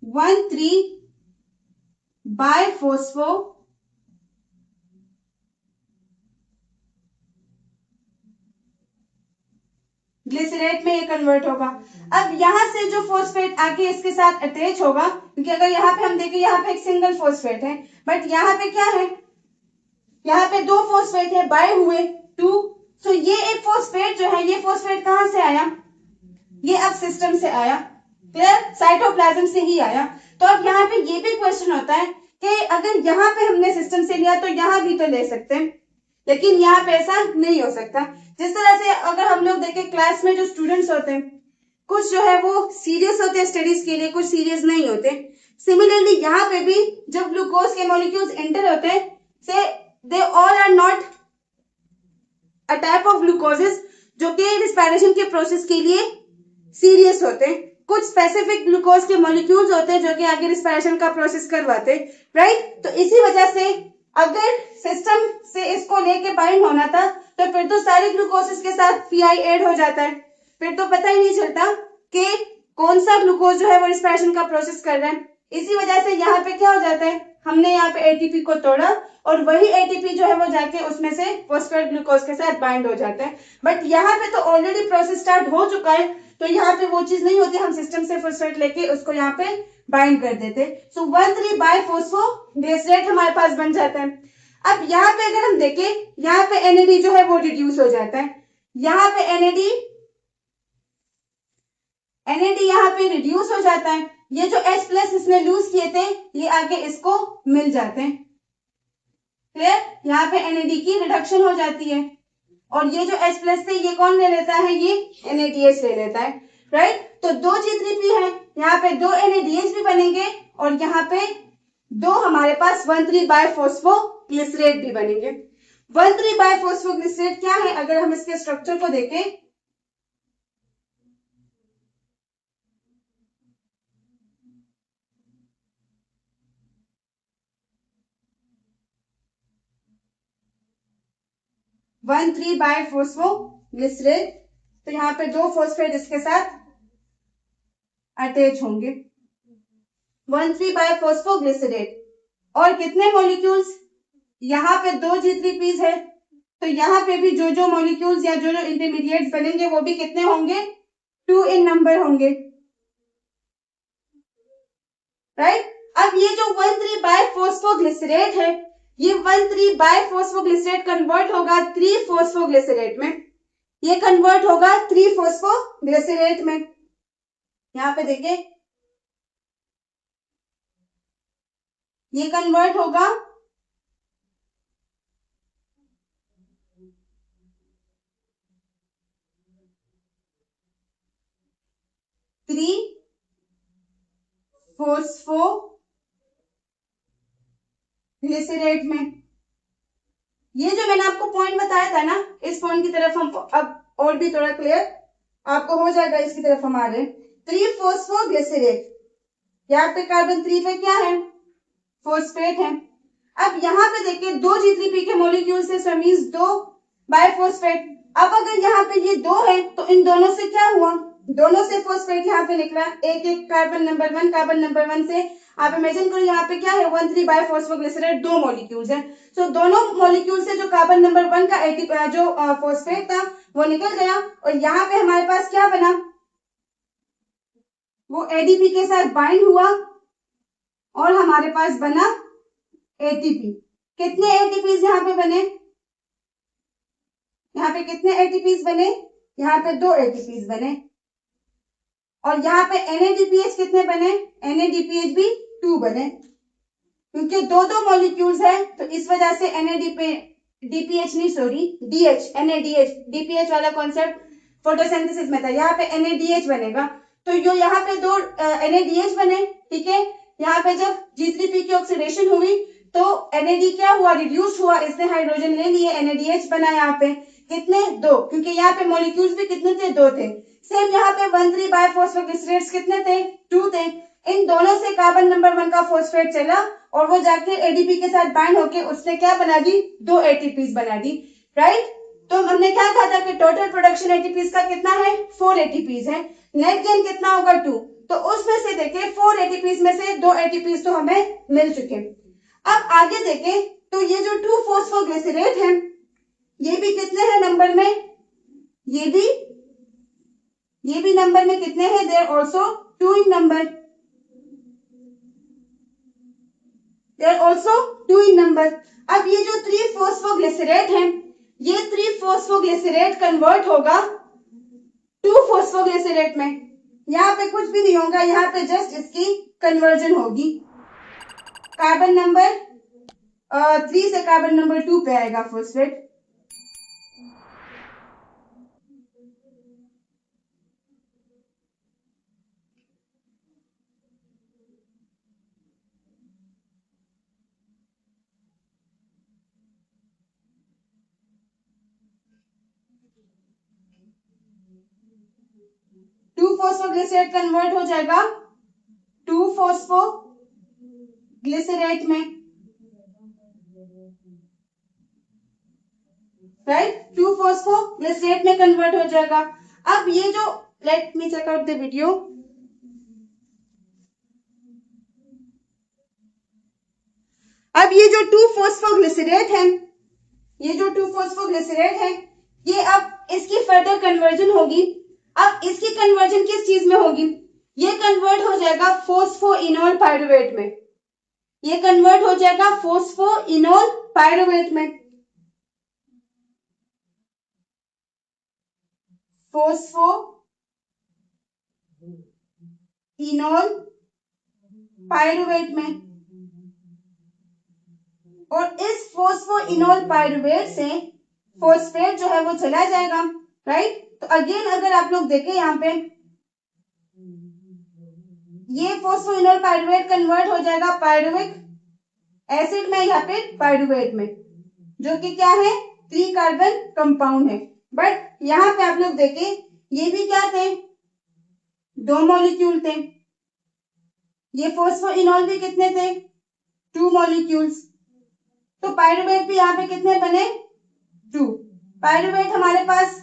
1,3-बाइफॉस्फो ग्लिसरेट में ये कन्वर्ट होगा। अब यहां से जो फॉस्फेट आके इसके साथ अटैच होगा, क्योंकि अगर यहाँ पे हम देखें यहाँ पे एक सिंगल फॉस्फेट है, बट यहाँ पे क्या है, यहाँ पे दो फॉस्फेट है, बाय हुए 2। तो ये एक फॉस्फेट जो है, ये फॉस्फेट कहां से आया? ये अब सिस्टम से आया, क्लियर, साइटोप्लाज्म से ही आया। तो अब यहाँ पे ये भी क्वेश्चन होता है कि अगर यहाँ पे हमने सिस्टम से लिया तो यहाँ भी तो ले सकते हैं, लेकिन यहाँ पे ऐसा नहीं हो सकता। जिस तरह से अगर हम लोग देखें क्लास में जो स्टूडेंट्स होते हैं, कुछ जो है वो सीरियस होते हैं स्टडीज के लिए, कुछ सीरियस नहीं होते। सिमिलरली यहाँ पे भी जब ग्लूकोज के मॉलिक्यूल्स एंटर होते हैं, से they all are not a type of glucoses जो कि रिस्पायरेशन के प्रोसेस के लिए सीरियस होते हैं। कुछ स्पेसिफिक ग्लूकोज के मॉलिक्यूल्स होते हैं जो कि आगे रिस्पायरेशन का प्रोसेस करवाते हैं, राइट। तो इसी वजह से अगर सिस्टम से इसको लेके बाइंड होना था तो फिर तो सारे ग्लूकोसेस के साथ पीआई ऐड हो जाता है, फिर तो पता ही नहीं चलता कि कौन सा ग्लूकोज जो है वो रिस्पायरेशन का प्रोसेस कर रहा है। इसी वजह से यहाँ पे क्या हो जाता है, हमने यहाँ पे एटीपी को तोड़ा और वही एटीपी जो है वो जाके उसमें से फॉस्फेट ग्लूकोज के साथ बाइंड हो जाता है। बट यहाँ पे तो ऑलरेडी प्रोसेस स्टार्ट हो चुका है, तो यहाँ पे वो चीज नहीं होती, हम सिस्टम से फॉस्फेट लेके उसको यहाँ पे बाइंड कर देते। सो 1,3-बाइफॉस्फोग्लिसरेट हमारे पास बन जाता है। अब यहाँ पे अगर हम देखें, यहाँ पे NAD जो है वो रिड्यूस हो जाता है, यहाँ पे NAD यहाँ पे रिड्यूस हो जाता है। ये जो H+ इसने लूज किए थे ये आगे इसको मिल जाते हैं, क्लियर। यहाँ पे NAD की रिडक्शन हो जाती है और ये जो H+ थे ये कौन ले लेता है? ये NADH ले लेता है, राइट। तो दो G3P है, यहाँ पे दो NADH भी बनेंगे और यहाँ पे दो हमारे पास 1,3-बाइफॉस्फोग्लिसरेट भी बनेंगे। 1,3-बाइफॉस्फोग्लिसरेट क्या है? अगर हम इसके स्ट्रक्चर को देखें, वन थ्री बाइफॉस्फोग्लिसरेट, तो यहाँ पे दो फॉस्फेट इसके साथ अटैच होंगे, 1,3-बाइफॉस्फोग्लिसरेट। और कितने मॉलिक्यूल्स? यहाँ पे दो G3Ps है, तो यहाँ पे भी जो जो मॉलिक्यूल्स या जो जो इंटरमीडिएट्स बनेंगे वो भी कितने होंगे? 2 इन नंबर होंगे, राइट। अब ये जो 1,3-बाइफॉस्फोग्लिसरेट है, ये 1,3-बाइफॉस्फोग्लिसरेट कन्वर्ट होगा 3-फॉस्फोग्लिसरेट में, ये कन्वर्ट होगा 3-फॉस्फोग्लिसरेट में। यहाँ पे देखिए ये कन्वर्ट होगा 3-फॉस्फोग्लिसरेट में। ये जो मैंने आपको पॉइंट बताया था ना, इस पॉइंट की तरफ हम अब और भी थोड़ा क्लियर आपको हो जाएगा, इसकी तरफ हम आ रहे हैं। 3-फॉस्फोग्लिसरेट, यहाँ पे कार्बन 3 पे क्या है? फॉस्फेट है। अब यहाँ पे देखिए दो G3P के मॉलिक्यूल्स है, मींस दो बाइफॉस्फेट। अब अगर यहाँ पे ये दो है तो इन दोनों से क्या हुआ? दोनों से फॉस्फेट यहाँ पे निकला, एक एक कार्बन नंबर 1, कार्बन नंबर 1 से आप इमेजिन करो यहाँ पे क्या है 1,3 बाइफॉस्फोग्लिसरेट, 2 मॉलिक्यूल्स हैं। सो दोनों मॉलिक्यूल से जो कार्बन नंबर 1 का जो फॉस्फेट था वो निकल गया और यहाँ पे हमारे पास क्या बना, वो एडीपी के साथ बाइंड हुआ और हमारे पास बना एटीपी। कितने एटीपीज यहाँ पे बने, यहाँ पे कितने एटीपीज बने, यहाँ पे 2 एटीपीज बने और यहाँ पे NADPH कितने बने, NADPH भी 2 बने, क्योंकि दो मॉलिक्यूल्स है तो इस वजह से DPH नहीं सॉरी DH NADH DPH वाला कॉन्सेप्ट फोटोसिंथेसिस में था, यहाँ पे NADH बनेगा तो यो यहाँ पे 2 NADH बने, ठीक है। यहाँ पे जब G3P की ऑक्सीडेशन हुई तो NAD क्या हुआ, रिड्यूस हुआ, इसने हाइड्रोजन ले लिए, NADH बना यहाँ पे, कितने 2, क्योंकि यहाँ पे मॉलिक्यूल्स भी कितने थे 2 थे। सेम यहाँ पे 1,3 बाइफॉस्फोग्लिसरेट्स कितने थे 2 थे। इन दोनों से कार्बन नंबर 1 का फॉस्फेट चला और वो जाके एडीपी के साथ बाइंड होके उसने क्या बना दी, 2 एटीपीज बना दी, राइट। तो हमने क्या कहा था कि टोटल प्रोडक्शन एटीपीज का कितना है 4 एटीपीज है, नेट गेन कितना होगा 2, तो उसमें से देखें 4 एटीपीज में से 2 एटीपीज तो हमें मिल चुके। अब आगे देखें तो ये जो 2 फॉस्फोग्लिसरेट है ये भी कितने हैं नंबर में, ये भी नंबर में कितने हैं, they are also 2 in number, they are also 2 in number. अब ये जो 3 फॉस्फोग्लिसरेट हैं ये 3 फॉस्फोग्लिसरेट कन्वर्ट होगा 2 फॉस्फोग्लिसरेट में, यहाँ पे कुछ भी नहीं होगा, यहाँ पे जस्ट इसकी कन्वर्जन होगी, कार्बन नंबर 3 से कार्बन नंबर 2 पे आएगा फॉस्फेट। टू फॉस्फोग्लिसरेट कन्वर्ट हो जाएगा 2 फॉस्फोग्लिसरेट में, राइट, 2 फॉस्फोग्लिसरेट में कन्वर्ट हो जाएगा। अब ये जो, let me check out the video, अब ये जो 2 फॉस्फोग्लिसरेट है, ये जो 2 फॉस्फोग्लिसरेट है ये अब इसकी फर्दर कन्वर्जन होगी। अब इसकी कन्वर्जन किस चीज में होगी, ये कन्वर्ट हो जाएगा फोस्फोइनोल पाइरुवेट में, ये कन्वर्ट हो जाएगा फोस्फोइनोल पाइरुवेट में, फोस्फोइनोल पाइरुवेट में, और इस फोस्फोइनोल पाइरुवेट से फॉस्फेट जो है वो चला जाएगा, राइट। तो अगेन अगर आप लोग देखें यहाँ पे ये फोस्फोइनोल पाइरुवेट कन्वर्ट हो जाएगा पाइरुविक एसिड में, यहाँ पे पाइरुवेट में, जो कि क्या है 3 कार्बन कंपाउंड है। बट यहाँ पे आप लोग देखें ये भी क्या थे 2 मॉलिक्यूल थे, ये फोस्फोइनोल भी कितने थे 2 मॉलिक्यूल्स, तो पाइरुवेट भी यहाँ पे कितने बने 2। पाइरुवेट हमारे पास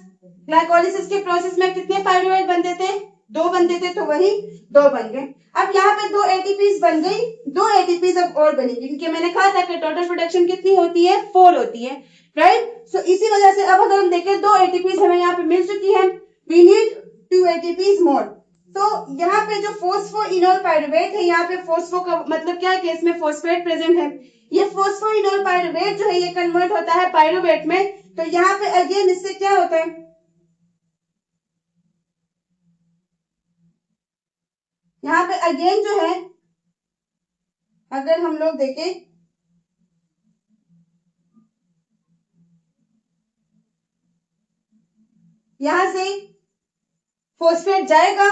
ग्लाइकोलिसिस के प्रोसेस में कितने पाइरुवेट बनते थे 2 बनते थे, तो वही 2 बन गए। अब यहाँ पे 2 एटीपीज बन गई, 2 एटीपीज अब और बनेगी, क्योंकि मैंने कहा था कि टोटल प्रोडक्शन कितनी होती है 4 होती है, राइट। सो इसी वजह से अब अगर हम देखें 2 एटीपीज हमें यहाँ पे मिल चुकी है, वी नीड 2 एटीपीज मोर। तो यहाँ पे जो फोस्फोइनोल पाइरुवेट है, यहाँ पे फोस्फो का मतलब क्या है कि इसमें फॉस्फेट प्रेजेंट है, ये फोस्फोइनोल पाइरुवेट जो है ये कन्वर्ट होता है पाइरुवेट में, तो यहाँ पे अगेन इससे क्या होता है, यहाँ पे अगेन जो है अगर हम लोग देखें यहां से फॉस्फेट जाएगा,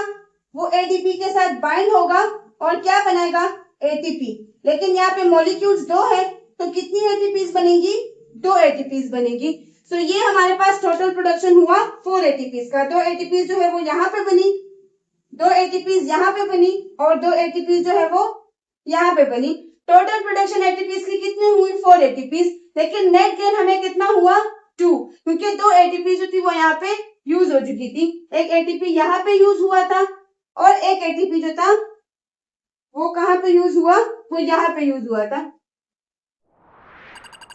वो एडीपी के साथ बाइंड होगा और क्या बनाएगा एटीपी, लेकिन यहाँ पे मॉलिक्यूल्स 2 है तो कितनी एटीपीज बनेगी 2 एटीपीज बनेगी। सो ये हमारे पास टोटल प्रोडक्शन हुआ 4 एटीपीज का, 2 एटीपीज जो है वो यहाँ पे बनी, 2 एटीपीज यहाँ पे बनी और 2 एटीपीज जो है वो यहाँ पे बनी। टोटल प्रोडक्शन एटीपीज की कितनी हुई 4 एटीपीज, लेकिन नेट गेन हमें कितना हुआ 2, क्योंकि 2 एटीपी जो थी वो यहाँ पे यूज हो चुकी थी। एक एटीपी यहाँ पे यूज हुआ था और एक एटीपी जो था वो कहाँ पे यूज हुआ, वो यहाँ पे यूज हुआ था।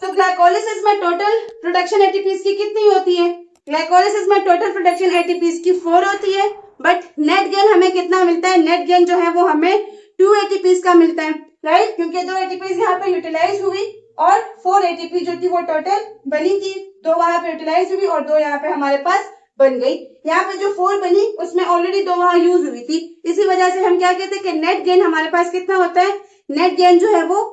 तो ग्लाइकोलिसिस में टोटल प्रोडक्शन एटीपीज की कितनी होती है? ग्लाइकोलिसिस में टोटल प्रोडक्शन एटीपीज की 4 होती है, बट नेट गेन हमें कितना मिलता है? नेट गेन जो है वो हमें 2 एटीपीज का मिलता है, राइट? क्योंकि 2 एटीपीज यहाँ पे यूटिलाइज हुई और 4 एटीपी जो थी वो टोटल बनी थी, 2 वहां पे यूटिलाइज हुई और 2 यहाँ पे हमारे पास बन गई। यहाँ पे जो 4 बनी उसमें ऑलरेडी 2 वहां यूज हुई थी, इसी वजह से हम क्या कहते हैं कि नेट गेन हमारे पास कितना होता है? नेट गेन जो है वो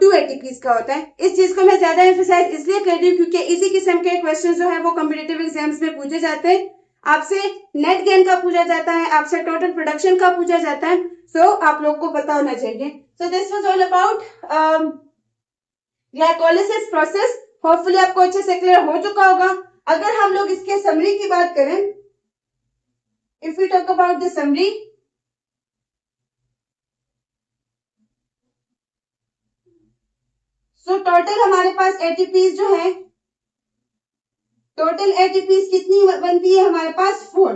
2 एटीपीज का होता है। इस चीज को मैं ज्यादा एम्फसाइज इसलिए कर रही हूँ क्योंकि इसी किस्म के क्वेश्चन जो है वो कॉम्पिटिटिव एग्जाम्स में पूछे जाते हैं। आपसे नेट गेन का पूछा जाता है, आपसे टोटल प्रोडक्शन का पूछा जाता है, सो आप लोग को पता होना चाहिए। So this was all about glycolysis process. Hopefully आपको अच्छे से क्लियर हो चुका होगा। अगर हम लोग इसके समरी की बात करें, if you talk about the summary, तो टोटल हमारे पास एटीपीज जो है, टोटल एटीपीज कितनी बनती है हमारे पास? 4।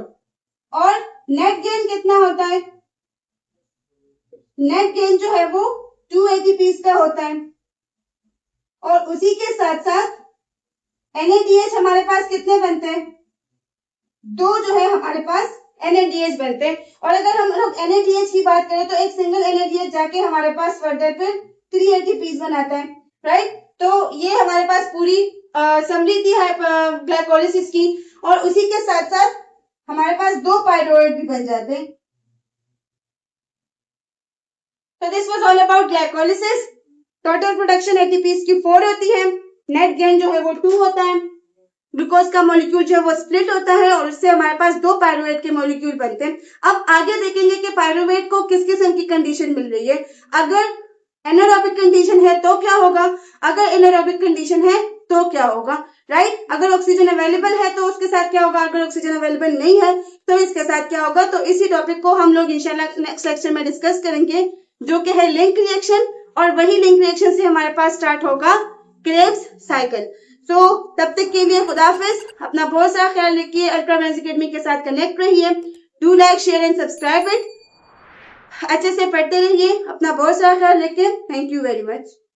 और नेट गेन कितना होता है? नेट गेन जो है वो 2 एटीपीज का होता है। और उसी के साथ साथ NADH हमारे पास कितने बनते हैं? 2 जो है हमारे पास NADH बनते हैं। और अगर हम लोग NADH की बात करें तो एक सिंगल NADH जाके हमारे पास फर्दर फिर 3 एटीपीज बनाता है, राइट? तो ये हमारे पास पूरी समरी थी ग्लाइकोलिसिस की। और उसी के साथ साथ हमारे पास 2 पाइरुवेट भी बन जाते हैं। तो this was all about glycolysis. Total production ATPs की 4 होती है, नेट गेन जो है वो 2 होता है, ग्लूकोज का मॉलिक्यूल जो है वो स्प्लिट होता है और उससे हमारे पास 2 पाइरुवेट के मॉलिक्यूल बनते हैं। अब आगे देखेंगे कि पाइरुवेट को किस किस्म की कंडीशन मिल रही है। अगर एनारोबिक कंडीशन है तो क्या होगा, अगर एनारोबिक कंडीशन है तो क्या होगा, राइट? अगर ऑक्सीजन अवेलेबल है तो उसके साथ क्या होगा, अगर ऑक्सीजन अवेलेबल नहीं है तो इसके साथ क्या होगा। तो इसी टॉपिक को हम लोग इंशाल्लाह नेक्स्ट लेक्चर में डिस्कस करेंगे, जो कि है लिंक रिएक्शन। और वही लिंक रिएक्शन से हमारे पास स्टार्ट होगा क्रेब्स साइकिल। सो तब तक के लिए खुदाफिज, अपना बहुत सारा ख्याल रखिए, अल्ट्रा बेंज एकेडमी के साथ कनेक्ट रहिए। Do like, share and subscribe it. अच्छे से पढ़ते रहिए, अपना बहुत सारा ख्याल रखिए। Thank you very much.